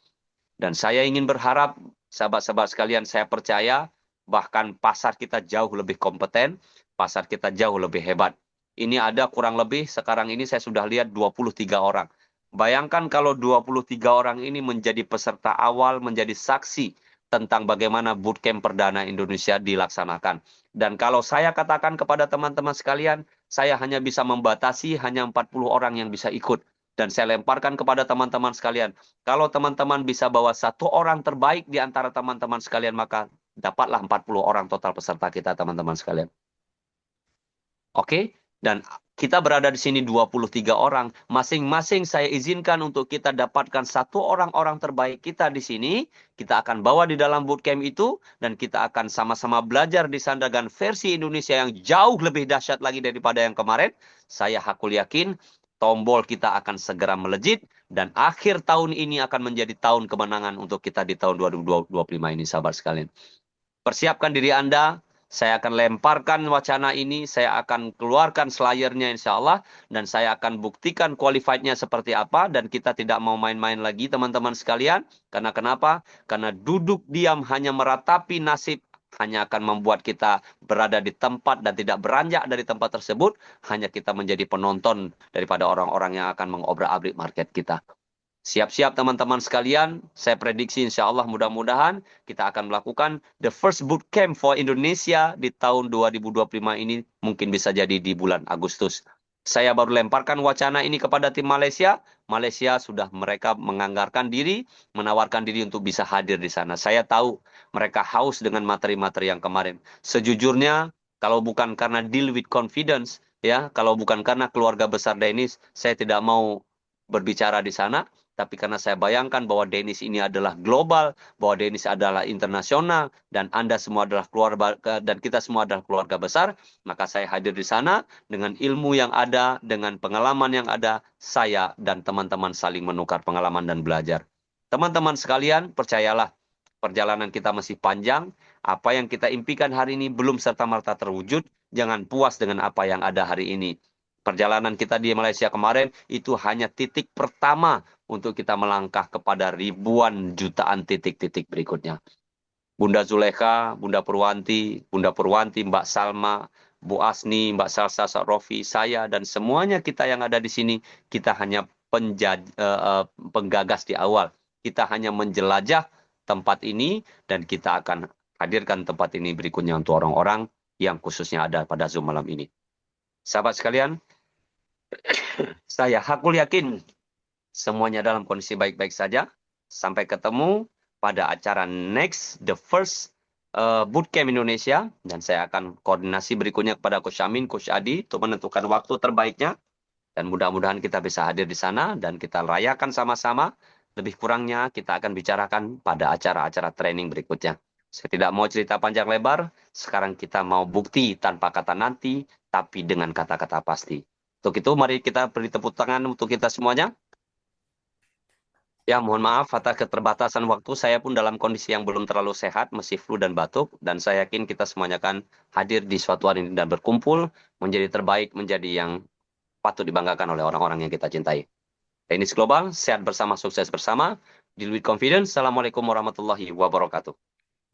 Dan saya ingin berharap, sahabat-sahabat sekalian, saya percaya bahkan pasar kita jauh lebih kompeten, pasar kita jauh lebih hebat. Ini ada kurang lebih, sekarang ini saya sudah lihat 23 orang. Bayangkan kalau 23 orang ini menjadi peserta awal, menjadi saksi tentang bagaimana bootcamp perdana Indonesia dilaksanakan. Dan kalau saya katakan kepada teman-teman sekalian, saya hanya bisa membatasi hanya 40 orang yang bisa ikut. Dan saya lemparkan kepada teman-teman sekalian, kalau teman-teman bisa bawa satu orang terbaik di antara teman-teman sekalian, maka dapatlah 40 orang total peserta kita, teman-teman sekalian. Oke? Dan kita berada di sini 23 orang. Masing-masing saya izinkan untuk kita dapatkan satu orang-orang terbaik kita di sini. Kita akan bawa di dalam bootcamp itu. Dan kita akan sama-sama belajar di sana dengan versi Indonesia yang jauh lebih dahsyat lagi daripada yang kemarin. Saya hakul yakin tombol kita akan segera melejit. Dan akhir tahun ini akan menjadi tahun kemenangan untuk kita di tahun 2025 ini, sahabat sekalian. Persiapkan diri Anda. Saya akan lemparkan wacana ini, saya akan keluarkan slayernya insya Allah, dan saya akan buktikan qualified-nya seperti apa, dan kita tidak mau main-main lagi teman-teman sekalian. Karena kenapa? Karena duduk diam hanya meratapi nasib, hanya akan membuat kita berada di tempat dan tidak beranjak dari tempat tersebut, hanya kita menjadi penonton daripada orang-orang yang akan mengobrak-abrik market kita. Siap-siap teman-teman sekalian, saya prediksi insya Allah mudah-mudahan kita akan melakukan the first bootcamp for Indonesia di tahun 2025 ini, mungkin bisa jadi di bulan Agustus. Saya baru lemparkan wacana ini kepada tim Malaysia. Malaysia sudah mereka menganggarkan diri, menawarkan diri untuk bisa hadir di sana. Saya tahu mereka haus dengan materi-materi yang kemarin. Sejujurnya, kalau bukan karena deal with confidence, ya, kalau bukan karena keluarga besar Danish, saya tidak mau berbicara di sana. Tapi karena saya bayangkan bahwa Danish ini adalah global, bahwa Danish adalah internasional, dan Anda semua adalah keluarga, dan kita semua adalah keluarga besar, maka saya hadir di sana dengan ilmu yang ada, dengan pengalaman yang ada, saya dan teman-teman saling menukar pengalaman dan belajar. Teman-teman sekalian, percayalah, perjalanan kita masih panjang. Apa yang kita impikan hari ini belum serta-merta terwujud. Jangan puas dengan apa yang ada hari ini. Perjalanan kita di Malaysia kemarin itu hanya titik pertama untuk kita melangkah kepada ribuan jutaan titik-titik berikutnya. Bunda Zulekha, Bunda Purwanti, Mbak Salma, Bu Asni, Mbak Salsa, Pak Rofi, saya, dan semuanya kita yang ada di sini, kita hanya penggagas di awal. Kita hanya menjelajah tempat ini, dan kita akan hadirkan tempat ini berikutnya untuk orang-orang yang khususnya ada pada Zoom malam ini. Sahabat sekalian, saya hakul yakin semuanya dalam kondisi baik-baik saja. Sampai ketemu pada acara next, the first Bootcamp Indonesia, dan saya akan koordinasi berikutnya kepada Coach Amin, Coach Adi untuk menentukan waktu terbaiknya, dan mudah-mudahan kita bisa hadir di sana dan kita rayakan sama-sama. Lebih kurangnya kita akan bicarakan pada acara-acara training berikutnya. Saya tidak mau cerita panjang lebar, sekarang kita mau bukti tanpa kata nanti, tapi dengan kata-kata pasti. Untuk itu mari kita beri tepuk tangan untuk kita semuanya. Ya, mohon maaf atas keterbatasan waktu. Saya pun dalam kondisi yang belum terlalu sehat, masih flu dan batuk. Dan saya yakin kita semuanya akan hadir di suatu hari ini dan berkumpul, menjadi terbaik, menjadi yang patut dibanggakan oleh orang-orang yang kita cintai. Tenis Global, sehat bersama, sukses bersama. Deal with confidence. Assalamualaikum warahmatullahi wabarakatuh.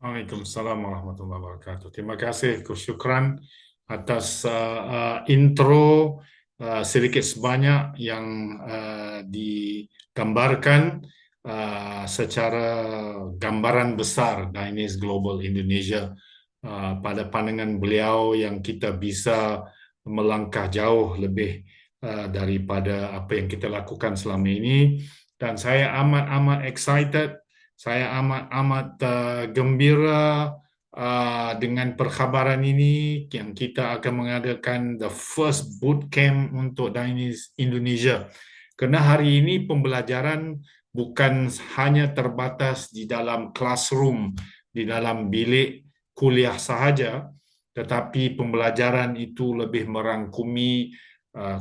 Waalaikumsalam warahmatullahi wabarakatuh. Terima kasih, Syukran atas intro sedikit sebanyak yang digambarkan secara gambaran besar Dainis Global Indonesia pada pandangan beliau yang kita bisa melangkah jauh lebih daripada apa yang kita lakukan selama ini. Dan saya amat-amat excited, saya amat-amat gembira dengan perkhabaran ini yang kita akan mengadakan the first bootcamp untuk Dainis Indonesia. Kerana hari ini pembelajaran bukan hanya terbatas di dalam classroom, di dalam bilik kuliah sahaja, tetapi pembelajaran itu lebih merangkumi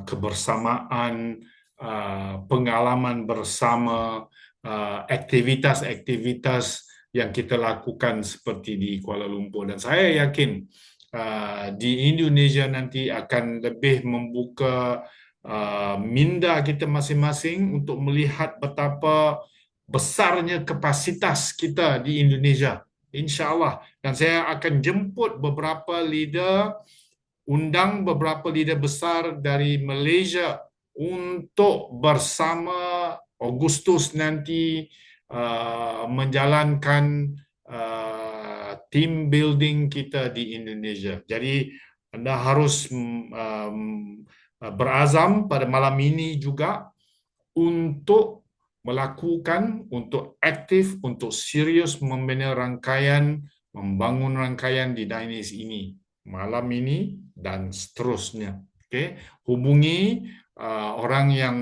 kebersamaan, pengalaman bersama, aktivitas-aktivitas yang kita lakukan seperti di Kuala Lumpur. Dan saya yakin di Indonesia nanti akan lebih membuka minda kita masing-masing untuk melihat betapa besarnya kapasitas kita di Indonesia, insya-Allah. Dan saya akan jemput beberapa leader, undang beberapa leader besar dari Malaysia untuk bersama Agustus nanti menjalankan team building kita di Indonesia. Jadi anda harus berazam pada malam ini juga untuk melakukan, untuk aktif, untuk serius membina rangkaian, membangun rangkaian di Dainis ini malam ini dan seterusnya. Okay? Hubungi orang yang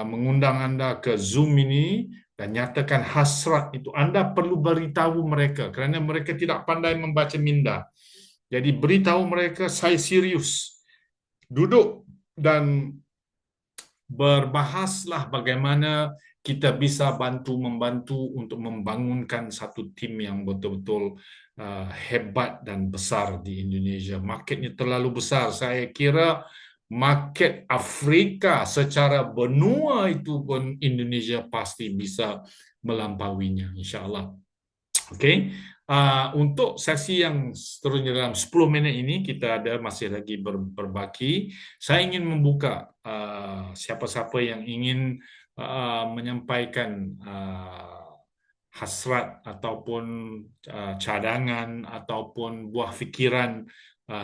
mengundang anda ke Zoom ini dan nyatakan hasrat itu. Anda perlu beritahu mereka kerana mereka tidak pandai membaca minda. Jadi beritahu mereka saya serius. Duduk dan berbahaslah bagaimana kita bisa membantu untuk membangunkan satu tim yang betul-betul hebat dan besar di Indonesia. Marketnya terlalu besar. Saya kira market Afrika secara benua itu pun Indonesia pasti bisa melampauinya, insya-Allah. Okey. Untuk sesi yang seterusnya dalam 10 minit ini kita ada masih lagi berbaki. Saya ingin membuka siapa-siapa yang ingin menyampaikan hasrat ataupun cadangan ataupun buah fikiran.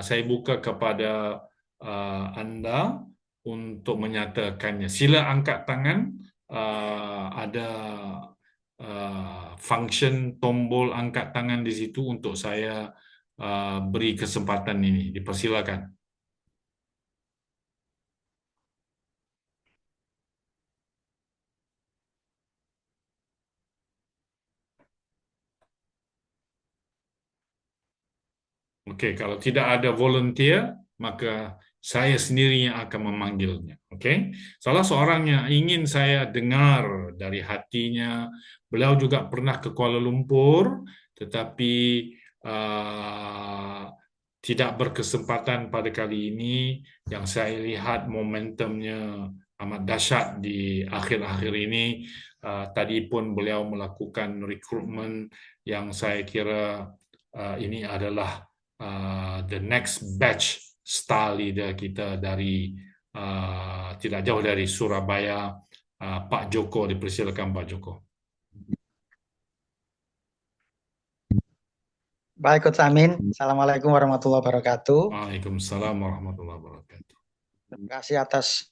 Saya buka kepada anda untuk menyatakannya. Sila angkat tangan. Ada function tombol angkat tangan di situ untuk saya beri kesempatan ini. Dipersilakan. Okey, kalau tidak ada volunteer, maka saya sendiri yang akan memanggilnya. Okey. Salah seorang yang ingin saya dengar dari hatinya, beliau juga pernah ke Kuala Lumpur, tetapi tidak berkesempatan pada kali ini. Yang saya lihat momentumnya amat dahsyat di akhir-akhir ini. Tadi pun beliau melakukan rekrutmen yang saya kira ini adalah the next batch star leader kita dari tidak jauh dari Surabaya, Pak Joko. Dipersilakan Pak Joko. Baik, Coach Amin. Assalamualaikum warahmatullahi wabarakatuh. Waalaikumsalam warahmatullahi wabarakatuh. Terima kasih atas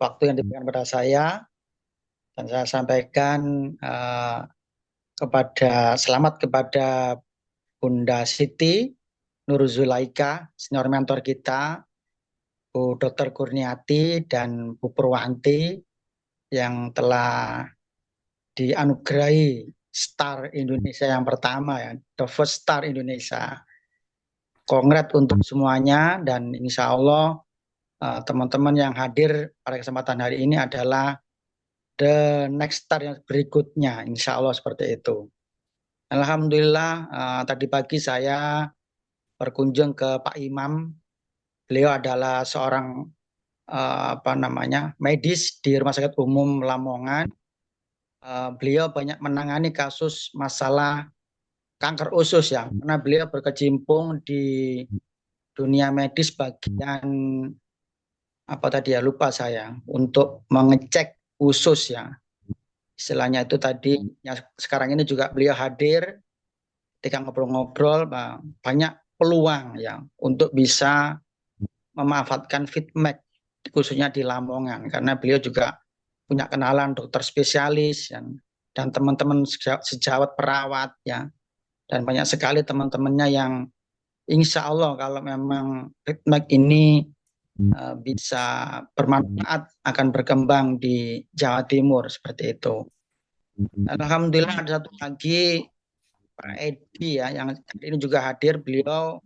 waktu yang diberikan kepada saya. Dan saya sampaikan selamat kepada Bunda Siti Nurzulaika, senior mentor kita, Bu Dr. Kurniati dan Bu Purwanti yang telah dianugerahi Star Indonesia yang pertama, ya, the first Star Indonesia. Kongres untuk semuanya, dan insya Allah teman-teman yang hadir pada kesempatan hari ini adalah the next Star yang berikutnya, insya Allah seperti itu. Alhamdulillah tadi pagi saya berkunjung ke Pak Imam. Beliau adalah seorang medis di Rumah Sakit Umum Lamongan. Beliau banyak menangani kasus masalah kanker usus, ya, karena beliau berkecimpung di dunia medis bagian lupa saya, untuk mengecek usus, ya, istilahnya itu tadi. Ya, sekarang ini juga beliau hadir ketika ngobrol-ngobrol, banyak peluang, ya, untuk bisa memanfaatkan FitMed khususnya di Lamongan, karena beliau juga punya kenalan dokter spesialis, ya, dan teman-teman sejawat perawat, ya, dan banyak sekali teman-temannya yang insya Allah kalau memang FitMed ini bisa bermanfaat akan berkembang di Jawa Timur seperti itu. Alhamdulillah ada satu lagi Pak Edi, ya, yang ini juga hadir. Beliau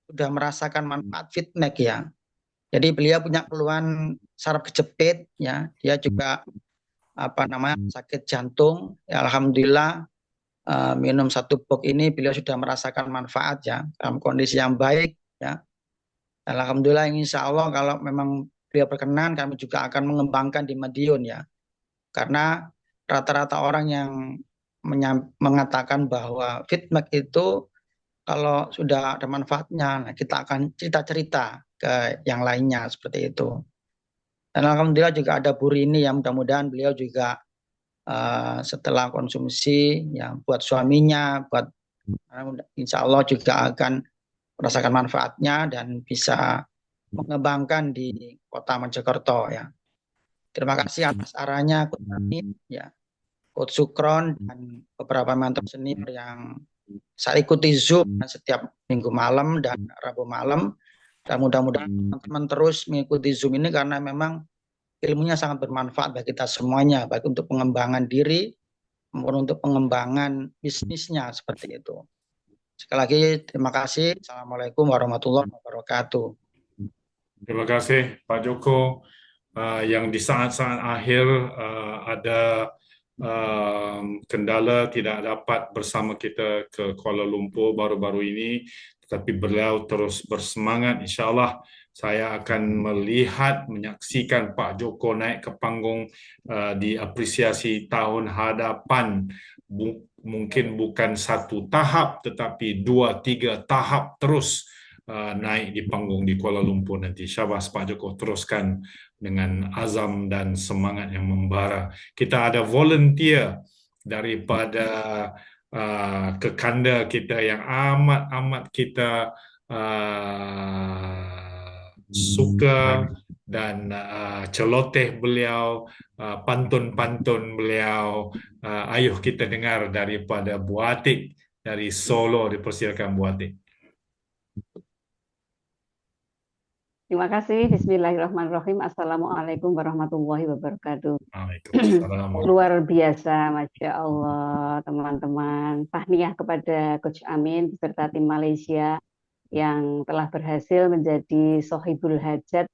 sudah merasakan manfaat FitMed, ya. Jadi beliau punya keluhan saraf kejepit, ya. Dia juga sakit jantung. Ya, alhamdulillah minum 1 box ini beliau sudah merasakan manfaat, ya, dalam kondisi yang baik, ya. Alhamdulillah, insya Allah kalau memang beliau berkenan, kami juga akan mengembangkan di Madiun, ya. Karena rata-rata orang yang mengatakan bahwa FitMed itu kalau sudah ada manfaatnya, nah kita akan cerita-cerita ke yang lainnya seperti itu. Dan alhamdulillah juga ada Bu Rini, yang mudah-mudahan beliau juga setelah konsumsi, ya, buat suaminya, buat insya Allah juga akan merasakan manfaatnya dan bisa mengembangkan di Kota Mojokerto, ya. Terima kasih atas arahnya Coach Amin, ya, Coach Sukron, dan beberapa mentor senior yang saya ikuti Zoom setiap Minggu malam dan Rabu malam. Dan mudah-mudahan teman-teman terus mengikuti Zoom ini karena memang ilmunya sangat bermanfaat bagi kita semuanya, baik untuk pengembangan diri maupun untuk pengembangan bisnisnya seperti itu. Sekali lagi terima kasih. Assalamualaikum warahmatullahi wabarakatuh. Terima kasih Pak Joko. Yang di saat-saat akhir ada kendala tidak dapat bersama kita ke Kuala Lumpur baru-baru ini, tetapi beliau terus bersemangat. InsyaAllah saya akan menyaksikan Pak Joko naik ke panggung di apresiasi tahun hadapan. Mungkin bukan 1 tahap, tetapi 2-3 tahap terus naik di panggung di Kuala Lumpur nanti. Syabas Pak Joko, teruskan dengan azam dan semangat yang membara. Kita ada volunteer daripada kekanda kita yang amat kita suka, dan celoteh beliau, pantun-pantun beliau. Ayuh kita dengar daripada Bu Atik dari Solo. Dipersilakan Bu Atik. Terima kasih. Bismillahirrahmanirrahim. Assalamualaikum warahmatullahi wabarakatuh. Waalaikumsalam. Luar biasa, Masya Allah, teman-teman. Tahniah kepada Coach Amin beserta tim Malaysia yang telah berhasil menjadi Sohibul Hajat.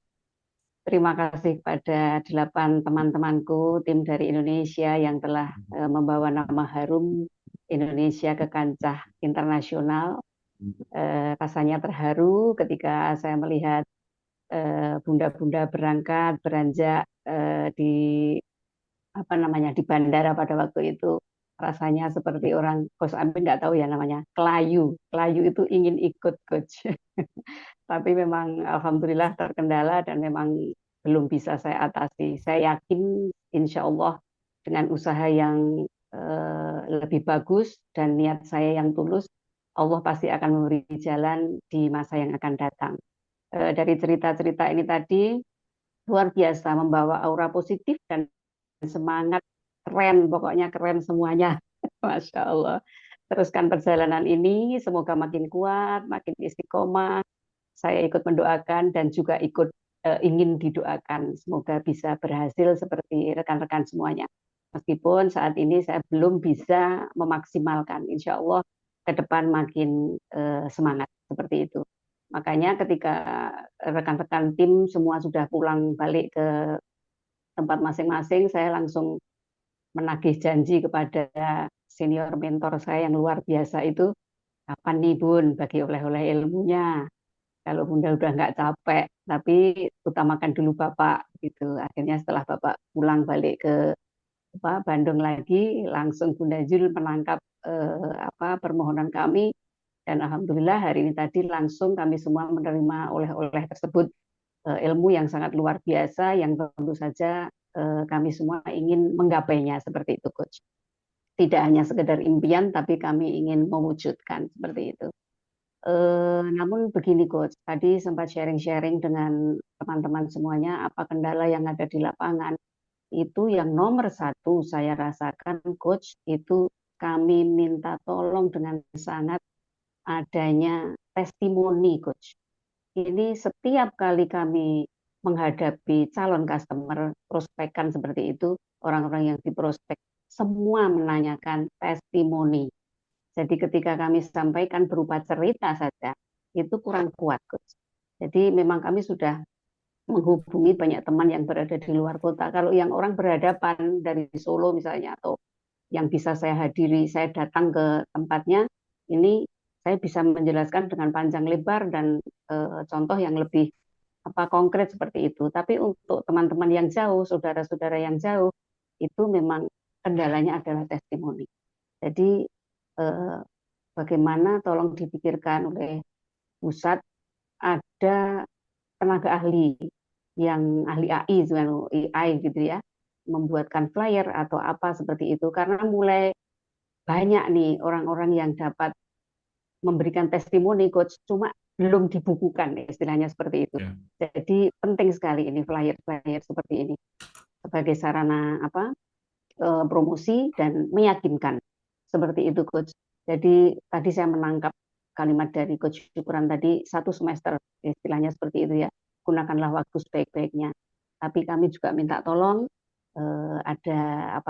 Terima kasih kepada 8 teman-temanku, tim dari Indonesia yang telah membawa nama harum Indonesia ke kancah internasional. Rasanya terharu ketika saya melihat bunda-bunda beranjak di bandara pada waktu itu. rasanya seperti orang Coach Amin nggak tahu ya namanya kelayu. Kelayu itu ingin ikut Coach. Tapi memang alhamdulillah terkendala dan memang belum bisa saya atasi. Saya yakin insya Allah dengan usaha yang lebih bagus dan niat saya yang tulus, Allah pasti akan memberi jalan di masa yang akan datang. Dari cerita-cerita ini tadi luar biasa, membawa aura positif dan semangat, keren, pokoknya keren semuanya. Masya Allah. Teruskan perjalanan ini, semoga makin kuat, makin istiqomah. Saya ikut mendoakan dan juga ikut ingin didoakan. Semoga bisa berhasil seperti rekan-rekan semuanya. Meskipun saat ini saya belum bisa memaksimalkan. Insya Allah ke depan makin semangat seperti itu. Makanya ketika rekan-rekan tim semua sudah pulang balik ke tempat masing-masing, saya langsung menagih janji kepada senior mentor saya yang luar biasa itu, kapan nih Bun bagi oleh-oleh ilmunya? Kalau Bunda udah nggak capek, tapi utamakan dulu Bapak gitu. Akhirnya setelah Bapak pulang balik ke Bandung lagi, langsung Bunda Jul menangkap permohonan kami. Dan alhamdulillah hari ini tadi langsung kami semua menerima oleh-oleh tersebut, ilmu yang sangat luar biasa yang tentu saja kami semua ingin menggapainya seperti itu Coach. Tidak hanya sekedar impian tapi kami ingin mewujudkan seperti itu. Namun begini Coach, tadi sempat sharing-sharing dengan teman-teman semuanya apa kendala yang ada di lapangan. Itu yang nomor satu saya rasakan Coach, itu kami minta tolong dengan sangat adanya testimoni Coach. Ini setiap kali kami menghadapi calon customer, prospekan seperti itu, orang-orang yang diprospek, semua menanyakan testimoni. Jadi ketika kami sampaikan berupa cerita saja, itu kurang kuat Coach. Jadi memang kami sudah menghubungi banyak teman yang berada di luar kota. Kalau yang orang berhadapan dari Solo misalnya, atau yang bisa saya hadiri, saya datang ke tempatnya, ini saya bisa menjelaskan dengan panjang lebar dan contoh yang lebih konkret seperti itu. Tapi untuk teman-teman yang jauh, saudara-saudara yang jauh, itu memang kendalanya adalah testimoni. Jadi bagaimana tolong dipikirkan oleh pusat ada tenaga ahli yang ahli AI gitu ya, membuatkan flyer atau apa seperti itu, karena mulai banyak nih orang-orang yang dapat memberikan testimoni Coach, cuma belum dibukukan istilahnya seperti itu. Jadi penting sekali ini flyer-flyer seperti ini sebagai sarana promosi dan meyakinkan seperti itu Coach. Jadi tadi saya menangkap kalimat dari Coach Syukuran tadi, 1 semester istilahnya seperti itu ya, gunakanlah waktu sebaik-baiknya. Tapi kami juga minta tolong ada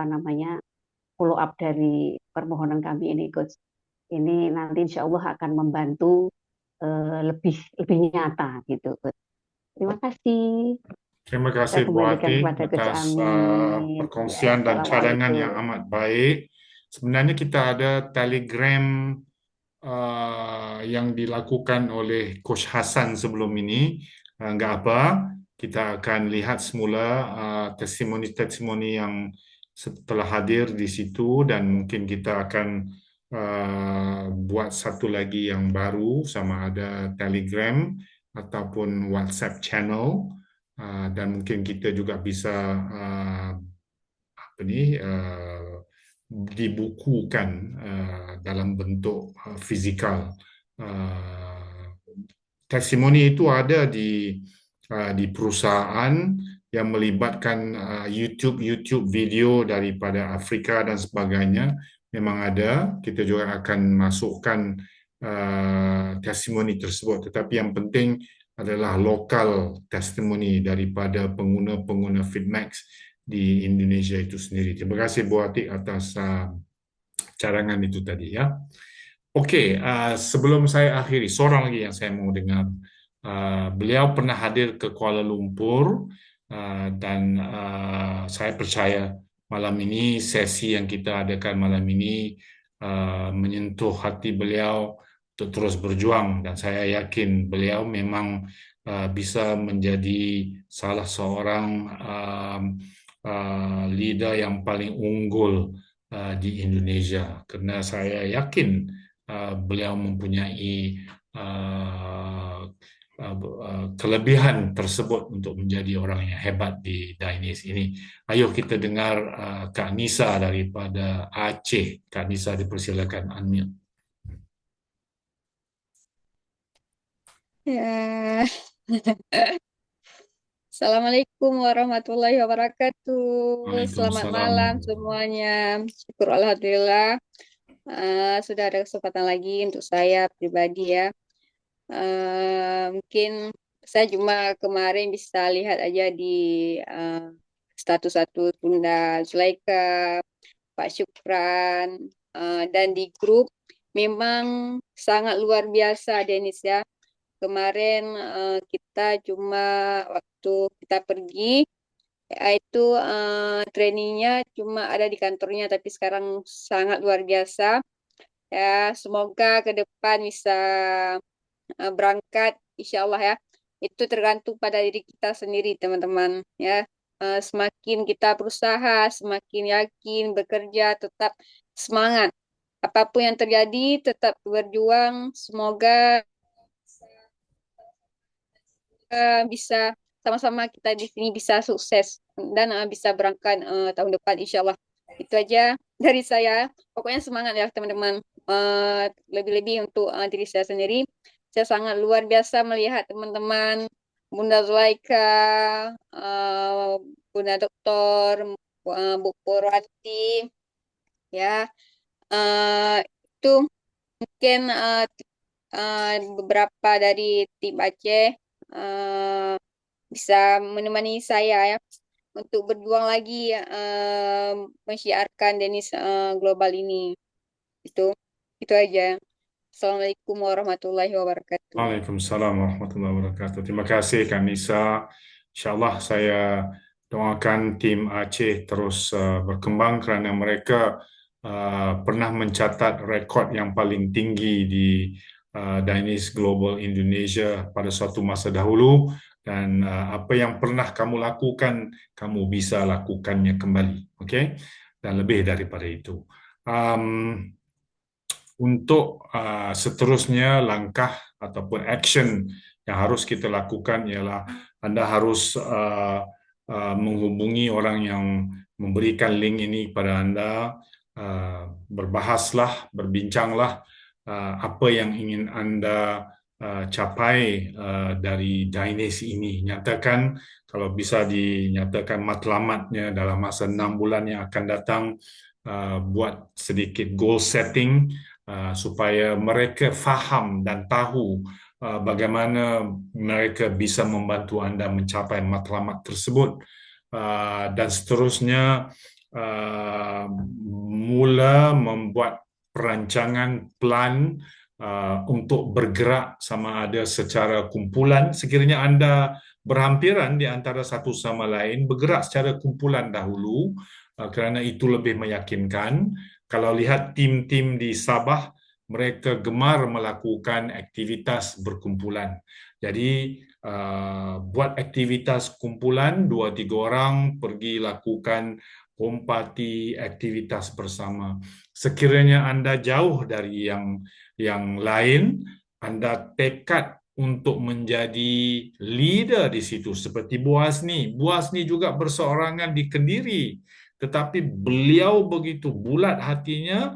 follow up dari permohonan kami ini Coach. Ini nanti insya Allah akan membantu lebih nyata gitu. Terima kasih. Terima kasih Bu Ati atas perkongsian dan cadangan yang amat baik. Sebenarnya kita ada Telegram yang dilakukan oleh Coach Hasan sebelum ini. Nggak apa, kita akan lihat semula testimoni-testimoni yang setelah hadir di situ, dan mungkin kita akan buat satu lagi yang baru, sama ada Telegram ataupun WhatsApp channel, dan mungkin kita juga bisa dibukukan dalam bentuk fizikal. Testimoni itu ada di perusahaan yang melibatkan YouTube video daripada Afrika dan sebagainya. Memang ada, kita juga akan masukkan testimoni tersebut. Tetapi yang penting adalah lokal testimoni daripada pengguna-pengguna Feedmax di Indonesia itu sendiri. Terima kasih Bu Ati atas cadangan itu tadi ya. Okey, sebelum saya akhiri, seorang lagi yang saya mau dengar. Beliau pernah hadir ke Kuala Lumpur dan saya percaya malam ini, sesi yang kita adakan malam ini menyentuh hati beliau untuk terus berjuang, dan saya yakin beliau memang bisa menjadi salah seorang leader yang paling unggul di Indonesia, karena saya yakin beliau mempunyai kelebihan tersebut untuk menjadi orang yang hebat di Dainis ini. Ayo kita dengar Kak Nisa daripada Aceh. Kak Nisa dipersilakan unmute. Ya. Assalamualaikum warahmatullahi wabarakatuh. Selamat Waalaikumsalam. malam semuanya. Syukur alhamdulillah sudah ada kesempatan lagi untuk saya pribadi ya. Mungkin saya cuma kemarin bisa lihat aja di status Bunda Zulaika, Pak Syukran, dan di grup memang sangat luar biasa Denis ya. Kemarin kita cuma waktu kita pergi, itu trainingnya cuma ada di kantornya, tapi sekarang sangat luar biasa. Ya, semoga ke depan bisa berangkat, insya Allah ya. Itu tergantung pada diri kita sendiri, teman-teman. Ya, semakin kita berusaha, semakin yakin bekerja, tetap semangat. Apapun yang terjadi, tetap berjuang. Semoga bisa sama-sama kita di sini bisa sukses dan bisa berangkat tahun depan insya Allah. Itu aja dari saya. Pokoknya semangat ya teman-teman. Lebih-lebih untuk diri saya sendiri. Saya sangat luar biasa melihat teman-teman Bunda Zulaika, Bunda Doktor, Bu Purwati, ya itu mungkin beberapa dari tim Aceh bisa menemani saya ya untuk berjuang lagi mensyiarkan Dainis global ini. Itu aja. Assalamualaikum warahmatullahi wabarakatuh. Waalaikumsalam warahmatullahi wabarakatuh. Terima kasih Kak Nisa. InsyaAllah saya doakan tim Aceh terus berkembang kerana mereka pernah mencatat rekod yang paling tinggi di Dainis Global Indonesia pada suatu masa dahulu, dan apa yang pernah kamu lakukan, kamu bisa lakukannya kembali, okay? Dan lebih daripada itu. Untuk seterusnya langkah ataupun action yang harus kita lakukan ialah Anda harus menghubungi orang yang memberikan link ini kepada Anda, berbahaslah, berbincanglah apa yang ingin Anda capai dari Dainis ini. Nyatakan, kalau bisa dinyatakan matlamatnya dalam masa 6 bulan yang akan datang, buat sedikit goal setting supaya mereka faham dan tahu bagaimana mereka bisa membantu Anda mencapai matlamat tersebut, dan seterusnya mula membuat perancangan plan untuk bergerak sama ada secara kumpulan. Sekiranya Anda berhampiran di antara satu sama lain, bergerak secara kumpulan dahulu kerana itu lebih meyakinkan. Kalau lihat tim-tim di Sabah, mereka gemar melakukan aktivitas berkumpulan. Jadi buat aktivitas kumpulan, 2-3 orang pergi lakukan home party, aktivitas bersama. Sekiranya Anda jauh dari yang lain, Anda tekad untuk menjadi leader di situ, seperti Bu Hasni. Bu Hasni juga berseorangan di Kediri, tetapi beliau begitu bulat hatinya,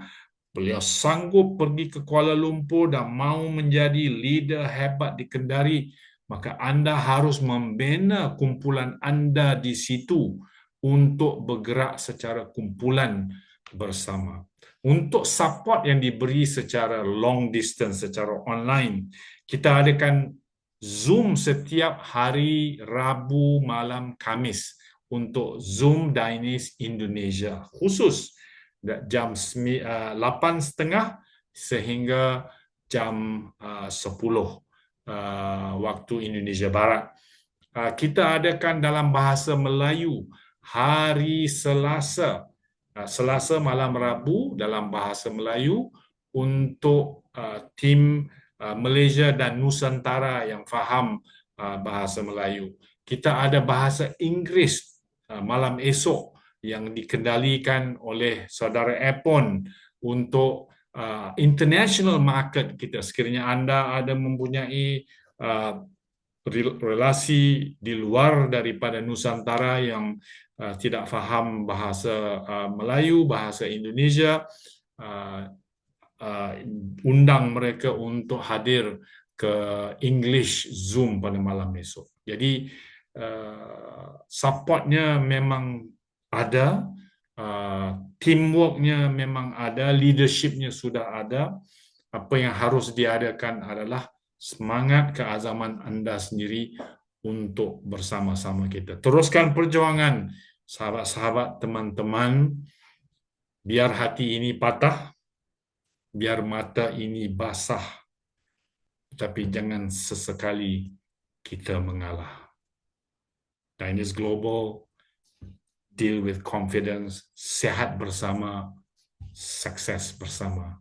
beliau sanggup pergi ke Kuala Lumpur dan mau menjadi leader hebat di Kendari. Maka Anda harus membina kumpulan Anda di situ untuk bergerak secara kumpulan bersama. Untuk support yang diberi secara long distance, secara online, kita adakan Zoom setiap hari Rabu malam Khamis untuk Zoom Dainis Indonesia, khusus jam 8.30 sehingga jam 10 waktu Indonesia Barat. Kita adakan dalam bahasa Melayu hari Selasa, Selasa malam Rabu dalam bahasa Melayu untuk tim Malaysia dan Nusantara yang faham bahasa Melayu. Kita ada bahasa Inggeris malam esok yang dikendalikan oleh saudara Epon untuk international market kita. Sekiranya Anda ada mempunyai relasi di luar daripada Nusantara yang tidak faham bahasa Melayu, bahasa Indonesia, undang mereka untuk hadir ke English Zoom pada malam esok. Jadi supportnya memang ada, teamworknya memang ada, leadershipnya sudah ada. Apa yang harus diadakan adalah semangat keazaman anda sendiri untuk bersama-sama kita. Teruskan perjuangan, sahabat-sahabat, teman-teman. Biar hati ini patah, biar mata ini basah, tapi jangan sesekali kita mengalah. Dynasty Global, deal with confidence, sehat bersama, sukses bersama.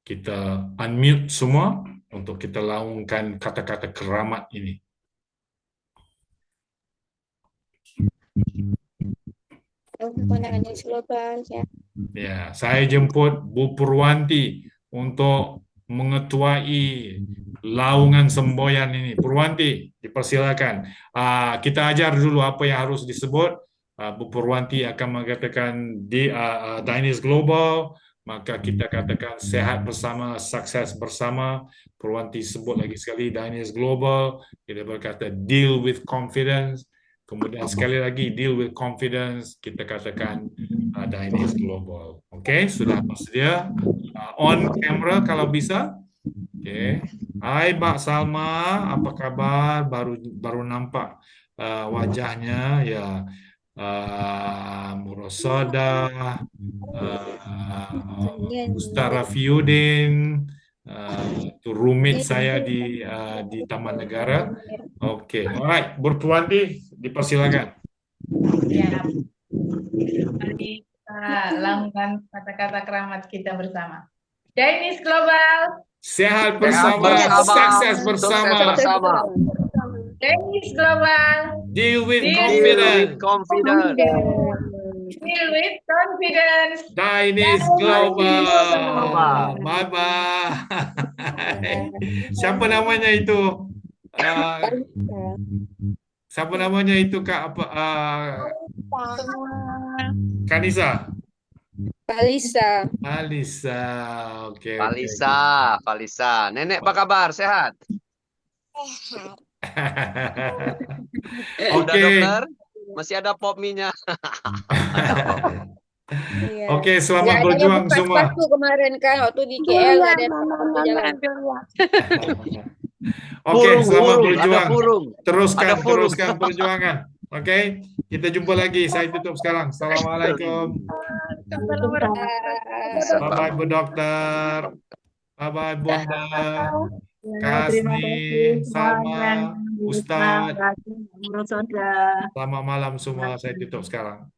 Kita unmute semua untuk kita laungkan kata-kata keramat ini. Ya, saya jemput Bu Purwanti untuk mengetuai laungan semboyan ini. Purwanti, dipersilakan. Kita ajar dulu apa yang harus disebut. Bu Purwanti akan mengatakan di Dynasty Global, maka kita katakan sehat bersama, sukses bersama. Purwanti sebut lagi sekali Dynasty Global. Kita berkata deal with confidence. Kemudian sekali lagi deal with confidence, kita katakan Dynasty Global. Okey, sudah bersedia? On camera kalau bisa. Okey. Hai Mbak Salma, apa kabar? Baru nampak wajahnya ya. Murosada, Ustaz Rafiuddin, itu roommate saya di Taman Negara. Okey, alright, Purwanti, dipersilakan. Ya, mari kita lakukan kata-kata keramat kita bersama. Dynasty Global, sehat bersama, sukses bersama. Dynasty Global, Deal with confidence. Deal with confidence. Dynasty Global. Bye-bye. Siapa namanya itu? Siapa namanya itu Kak? Kanisa? Palisa. Alisa. Okey. Palisa. Nenek apa kabar? Sehat? Sehat. Udah dokter? Masih ada pop mie-nya. Okey, selamat berjuang semua. Kemarin kan waktu di KL ada jalan. Okey, selamat berjuang. Teruskan perjuangan. Okey, kita jumpa lagi. Saya tutup sekarang. Assalamualaikum. Bye-bye Bu Dokter. Bye-bye Bunda. Kasni, Salma, Ustaz. Selamat malam semua. Saya tutup sekarang.